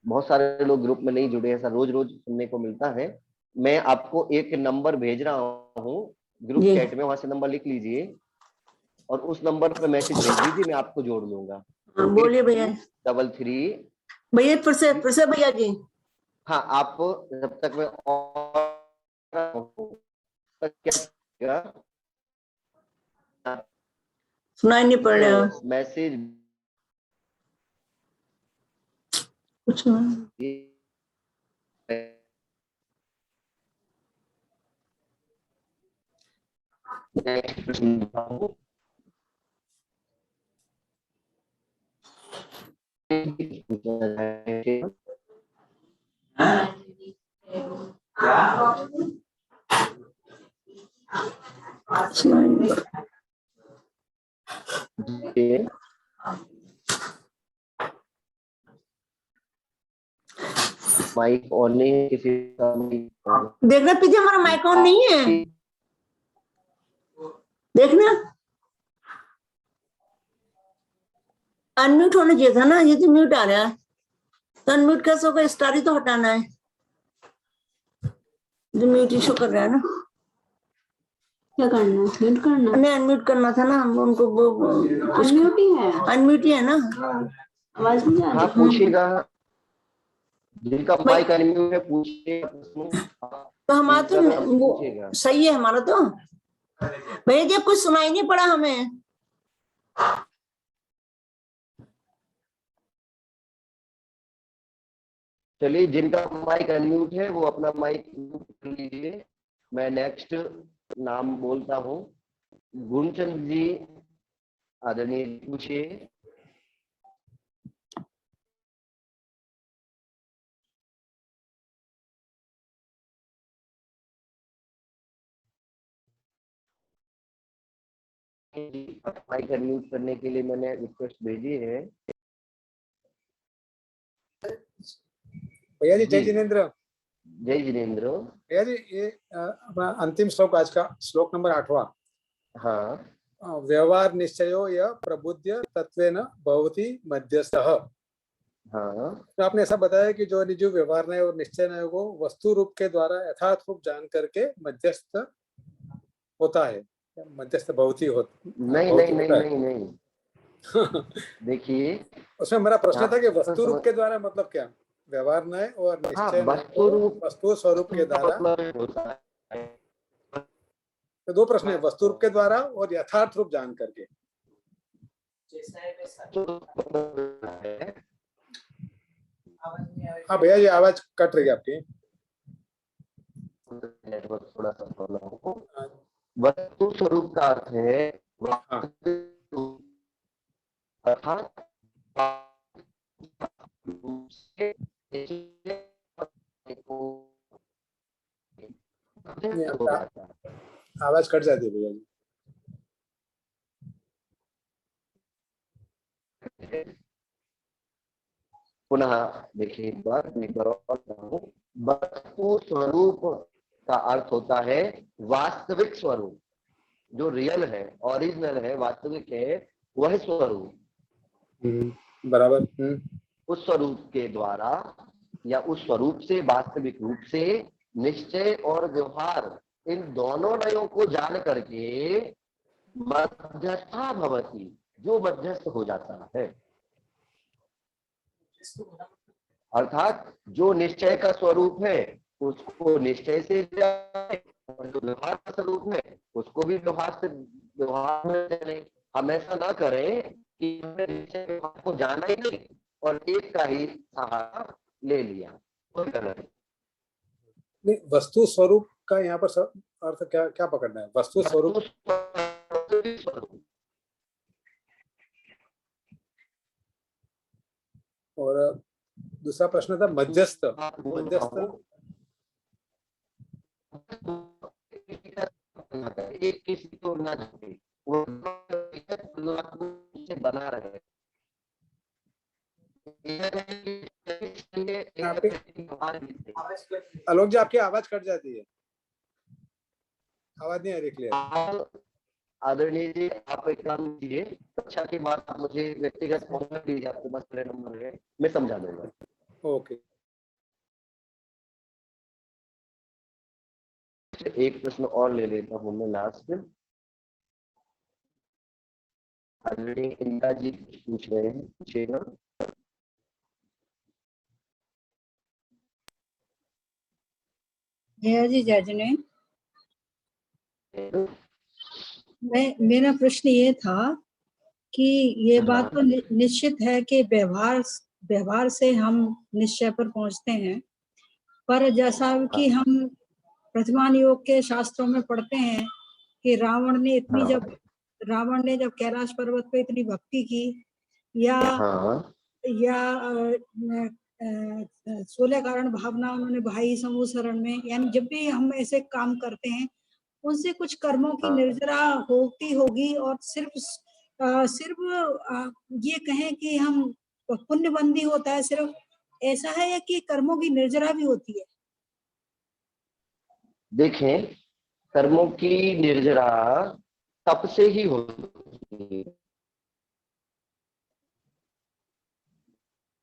बहुत सारे लोग ग्रुप में नहीं जुड़े, ऐसा रोज रोज सुनने को मिलता है। मैं आपको एक नंबर भेज रहा हूँ ग्रुप चैट में, वहां से नंबर लिख लीजिए और उस नंबर पर मैसेज भेज दीजिए, मैं आपको जोड़ लूंगा। बोलिए भैया। 33 भैया फिर से भैया जी। हाँ, आप जब तक मैं क्या सुनाई नहीं पड़ रहा मैसेज कुछ। माइक ऑन नहीं है किसी का? देखना पीछे हमारा माइक ऑन नहीं है, देखना अनम्यूट होना चाहिए था ना, ये तो म्यूट आ रहा है। तो अनम्यूट कैसे होगा? स्टार ही तो हटाना है जो म्यूट इशू कर रहा है ना। क्या करना है? म्यूट करना? नहीं अनम्यूट करना था ना उनको। अनम्यूट ही है, अनम्यूट ही है ना, आवाज नहीं आ रही। हाँ पूछिएगा, जिनका माइक अनम्यूट है पूछिए। तो हमारा तो सही है, हमारा तो भैया जी कुछ सुनाई नहीं पड़ा हमें। चलिए, जिनका माइक अनम्यूट है वो अपना माइक म्यूट कर लीजिए। मैं नेक्स्ट नाम बोलता हूँ। गुणचंद जी आदरणीय पूछिए। माइक अनम्यूट करने के लिए मैंने रिक्वेस्ट भेजी है। भैया जी जय जिनेंद्र। जय जिनेंद्र। भैया जी ये अपना अंतिम श्लोक आज का, श्लोक नंबर 8वां। हाँ व्यवहार निश्चयो या प्रबुद्ध तत्वेन भवति मध्यस्थः। हाँ, तो आपने ऐसा बताया कि जो निज व्यवहार नय और निश्चय नय को वस्तु रूप के द्वारा यथार्थ रूप जान करके मध्यस्थ होता है, मध्यस्थ भवति नहीं नहीं नहीं नहीं नहीं देखिए उसमें मेरा प्रश्न था कि वस्तु रूप के द्वारा मतलब क्या, व्यवहार नय और निश्चय वस्तु स्वरूप के द्वारा। तो दो प्रश्न है, वस्तु रूप के द्वारा और यथार्थ रूप जान करके। हाँ भैया ये आवाज कट रही है आपकी। नेटवर्क थोड़ा सा प्रॉब्लम हो। वस्तु स्वरूप का अर्थ है अर्थात आवाज कट जाती है भैया जी। पुनः देखिए एक बार वस्तु स्वरूप का अर्थ होता है वास्तविक स्वरूप, जो रियल है, ओरिजिनल है, वास्तविक है, वह स्वरूप। बराबर। उस स्वरूप के द्वारा या उस स्वरूप से, वास्तविक रूप से निश्चय और व्यवहार, इन दोनों नयों को जान करके मध्यस्था भवति, जो मध्यस्थ हो जाता है, अर्थात जो निश्चय का स्वरूप है उसको निश्चय से जाने, और जो व्यवहार का स्वरूप है उसको भी व्यवहार से, व्यवहार में जाने। हम ऐसा ना करें कि हमने निश्चय व्यवहार को जाना ही नहीं और एक का ही सहारा ले लिया, तो गलत है। नहीं, वस्तु स्वरूप का यहाँ पर अर्थ क्या क्या पकड़ना है? वस्तु स्वरूप और दूसरा प्रश्न था मध्यस्थ। मध्यस्थ एक किसी को ना झुके, वो से बना रहे। आलोक जी आपकी आवाज कट जाती है, आवाज नहीं आ रही क्लियर। आदरणीय जी आप एक काम कीजिए, कक्षा के बाद आप मुझे व्यक्तिगत फोन कर दीजिए, आपके पास मेरा नंबर है, मैं समझा दूंगा। ओके। एक प्रश्न और ले लेता हूँ मैं लास्ट। आदरणीय इंदिरा जी पूछ रहे हैं, पूछिएगा। जया जी जजने मेरा प्रश्न ये था कि ये बात तो निश्चित है कि व्यवहार से हम निश्चय पर पहुंचते हैं, पर जैसा कि हम प्रतिमान योग के शास्त्रों में पढ़ते हैं कि रावण ने जब कैलाश पर्वत पे इतनी भक्ति की, या 16 कारण भावना उन्होंने भाई समूह शरण में, यानी जब भी हम ऐसे काम करते हैं उनसे कुछ कर्मों की निर्जरा होती होगी, और सिर्फ ये कहें कि हम पुण्यबंदी होता है, सिर्फ ऐसा है या कि कर्मों की निर्जरा भी होती है? देखें, कर्मों की निर्जरा तप से ही होती है।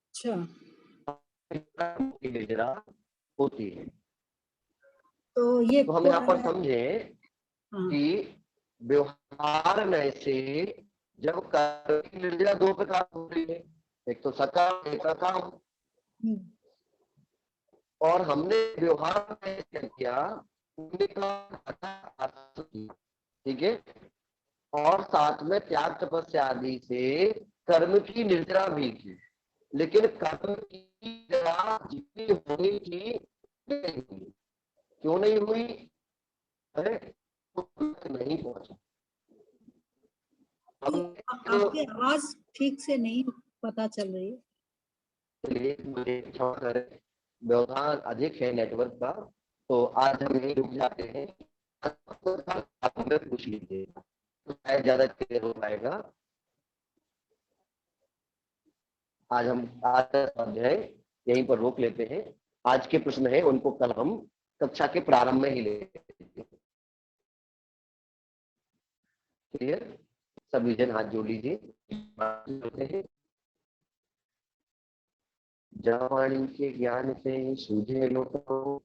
अच्छा, की निर्जरा होती है। तो ये तो हम यहाँ पर समझे कि व्यवहार में से जब कर्म की निर्जरा दो प्रकार हो रही है, एक तो सकाम, एक अकाम, और हमने व्यवहार में किया, ठीक है, और साथ में त्याग तपस्या आदि से कर्म की निर्जरा भी की, लेकिन कर्म की निर्जरा जितनी होनी थी क्यों नहीं हुई? नहीं पहुंचा। आपकी आवाज ठीक से नहीं पता चल रही है। चलिए मुझे क्षमा करें, व्यवधान अधिक है नेटवर्क का, तो आज हम यही रुक जाते हैं। पूछ लीजिए तो शायद ज्यादा क्लियर हो पाएगा। आज अध्याय यहीं पर रोक लेते हैं। आज के प्रश्न है उनको कल हम कक्षा के प्रारंभ में ही लेंगे। क्लियर? सभी जन हाथ जोड़ लीजिए। जहाँ वाणी के ज्ञान से सूझे लोटो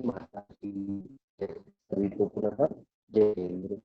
माता की सभी को पुनः जय हिंद।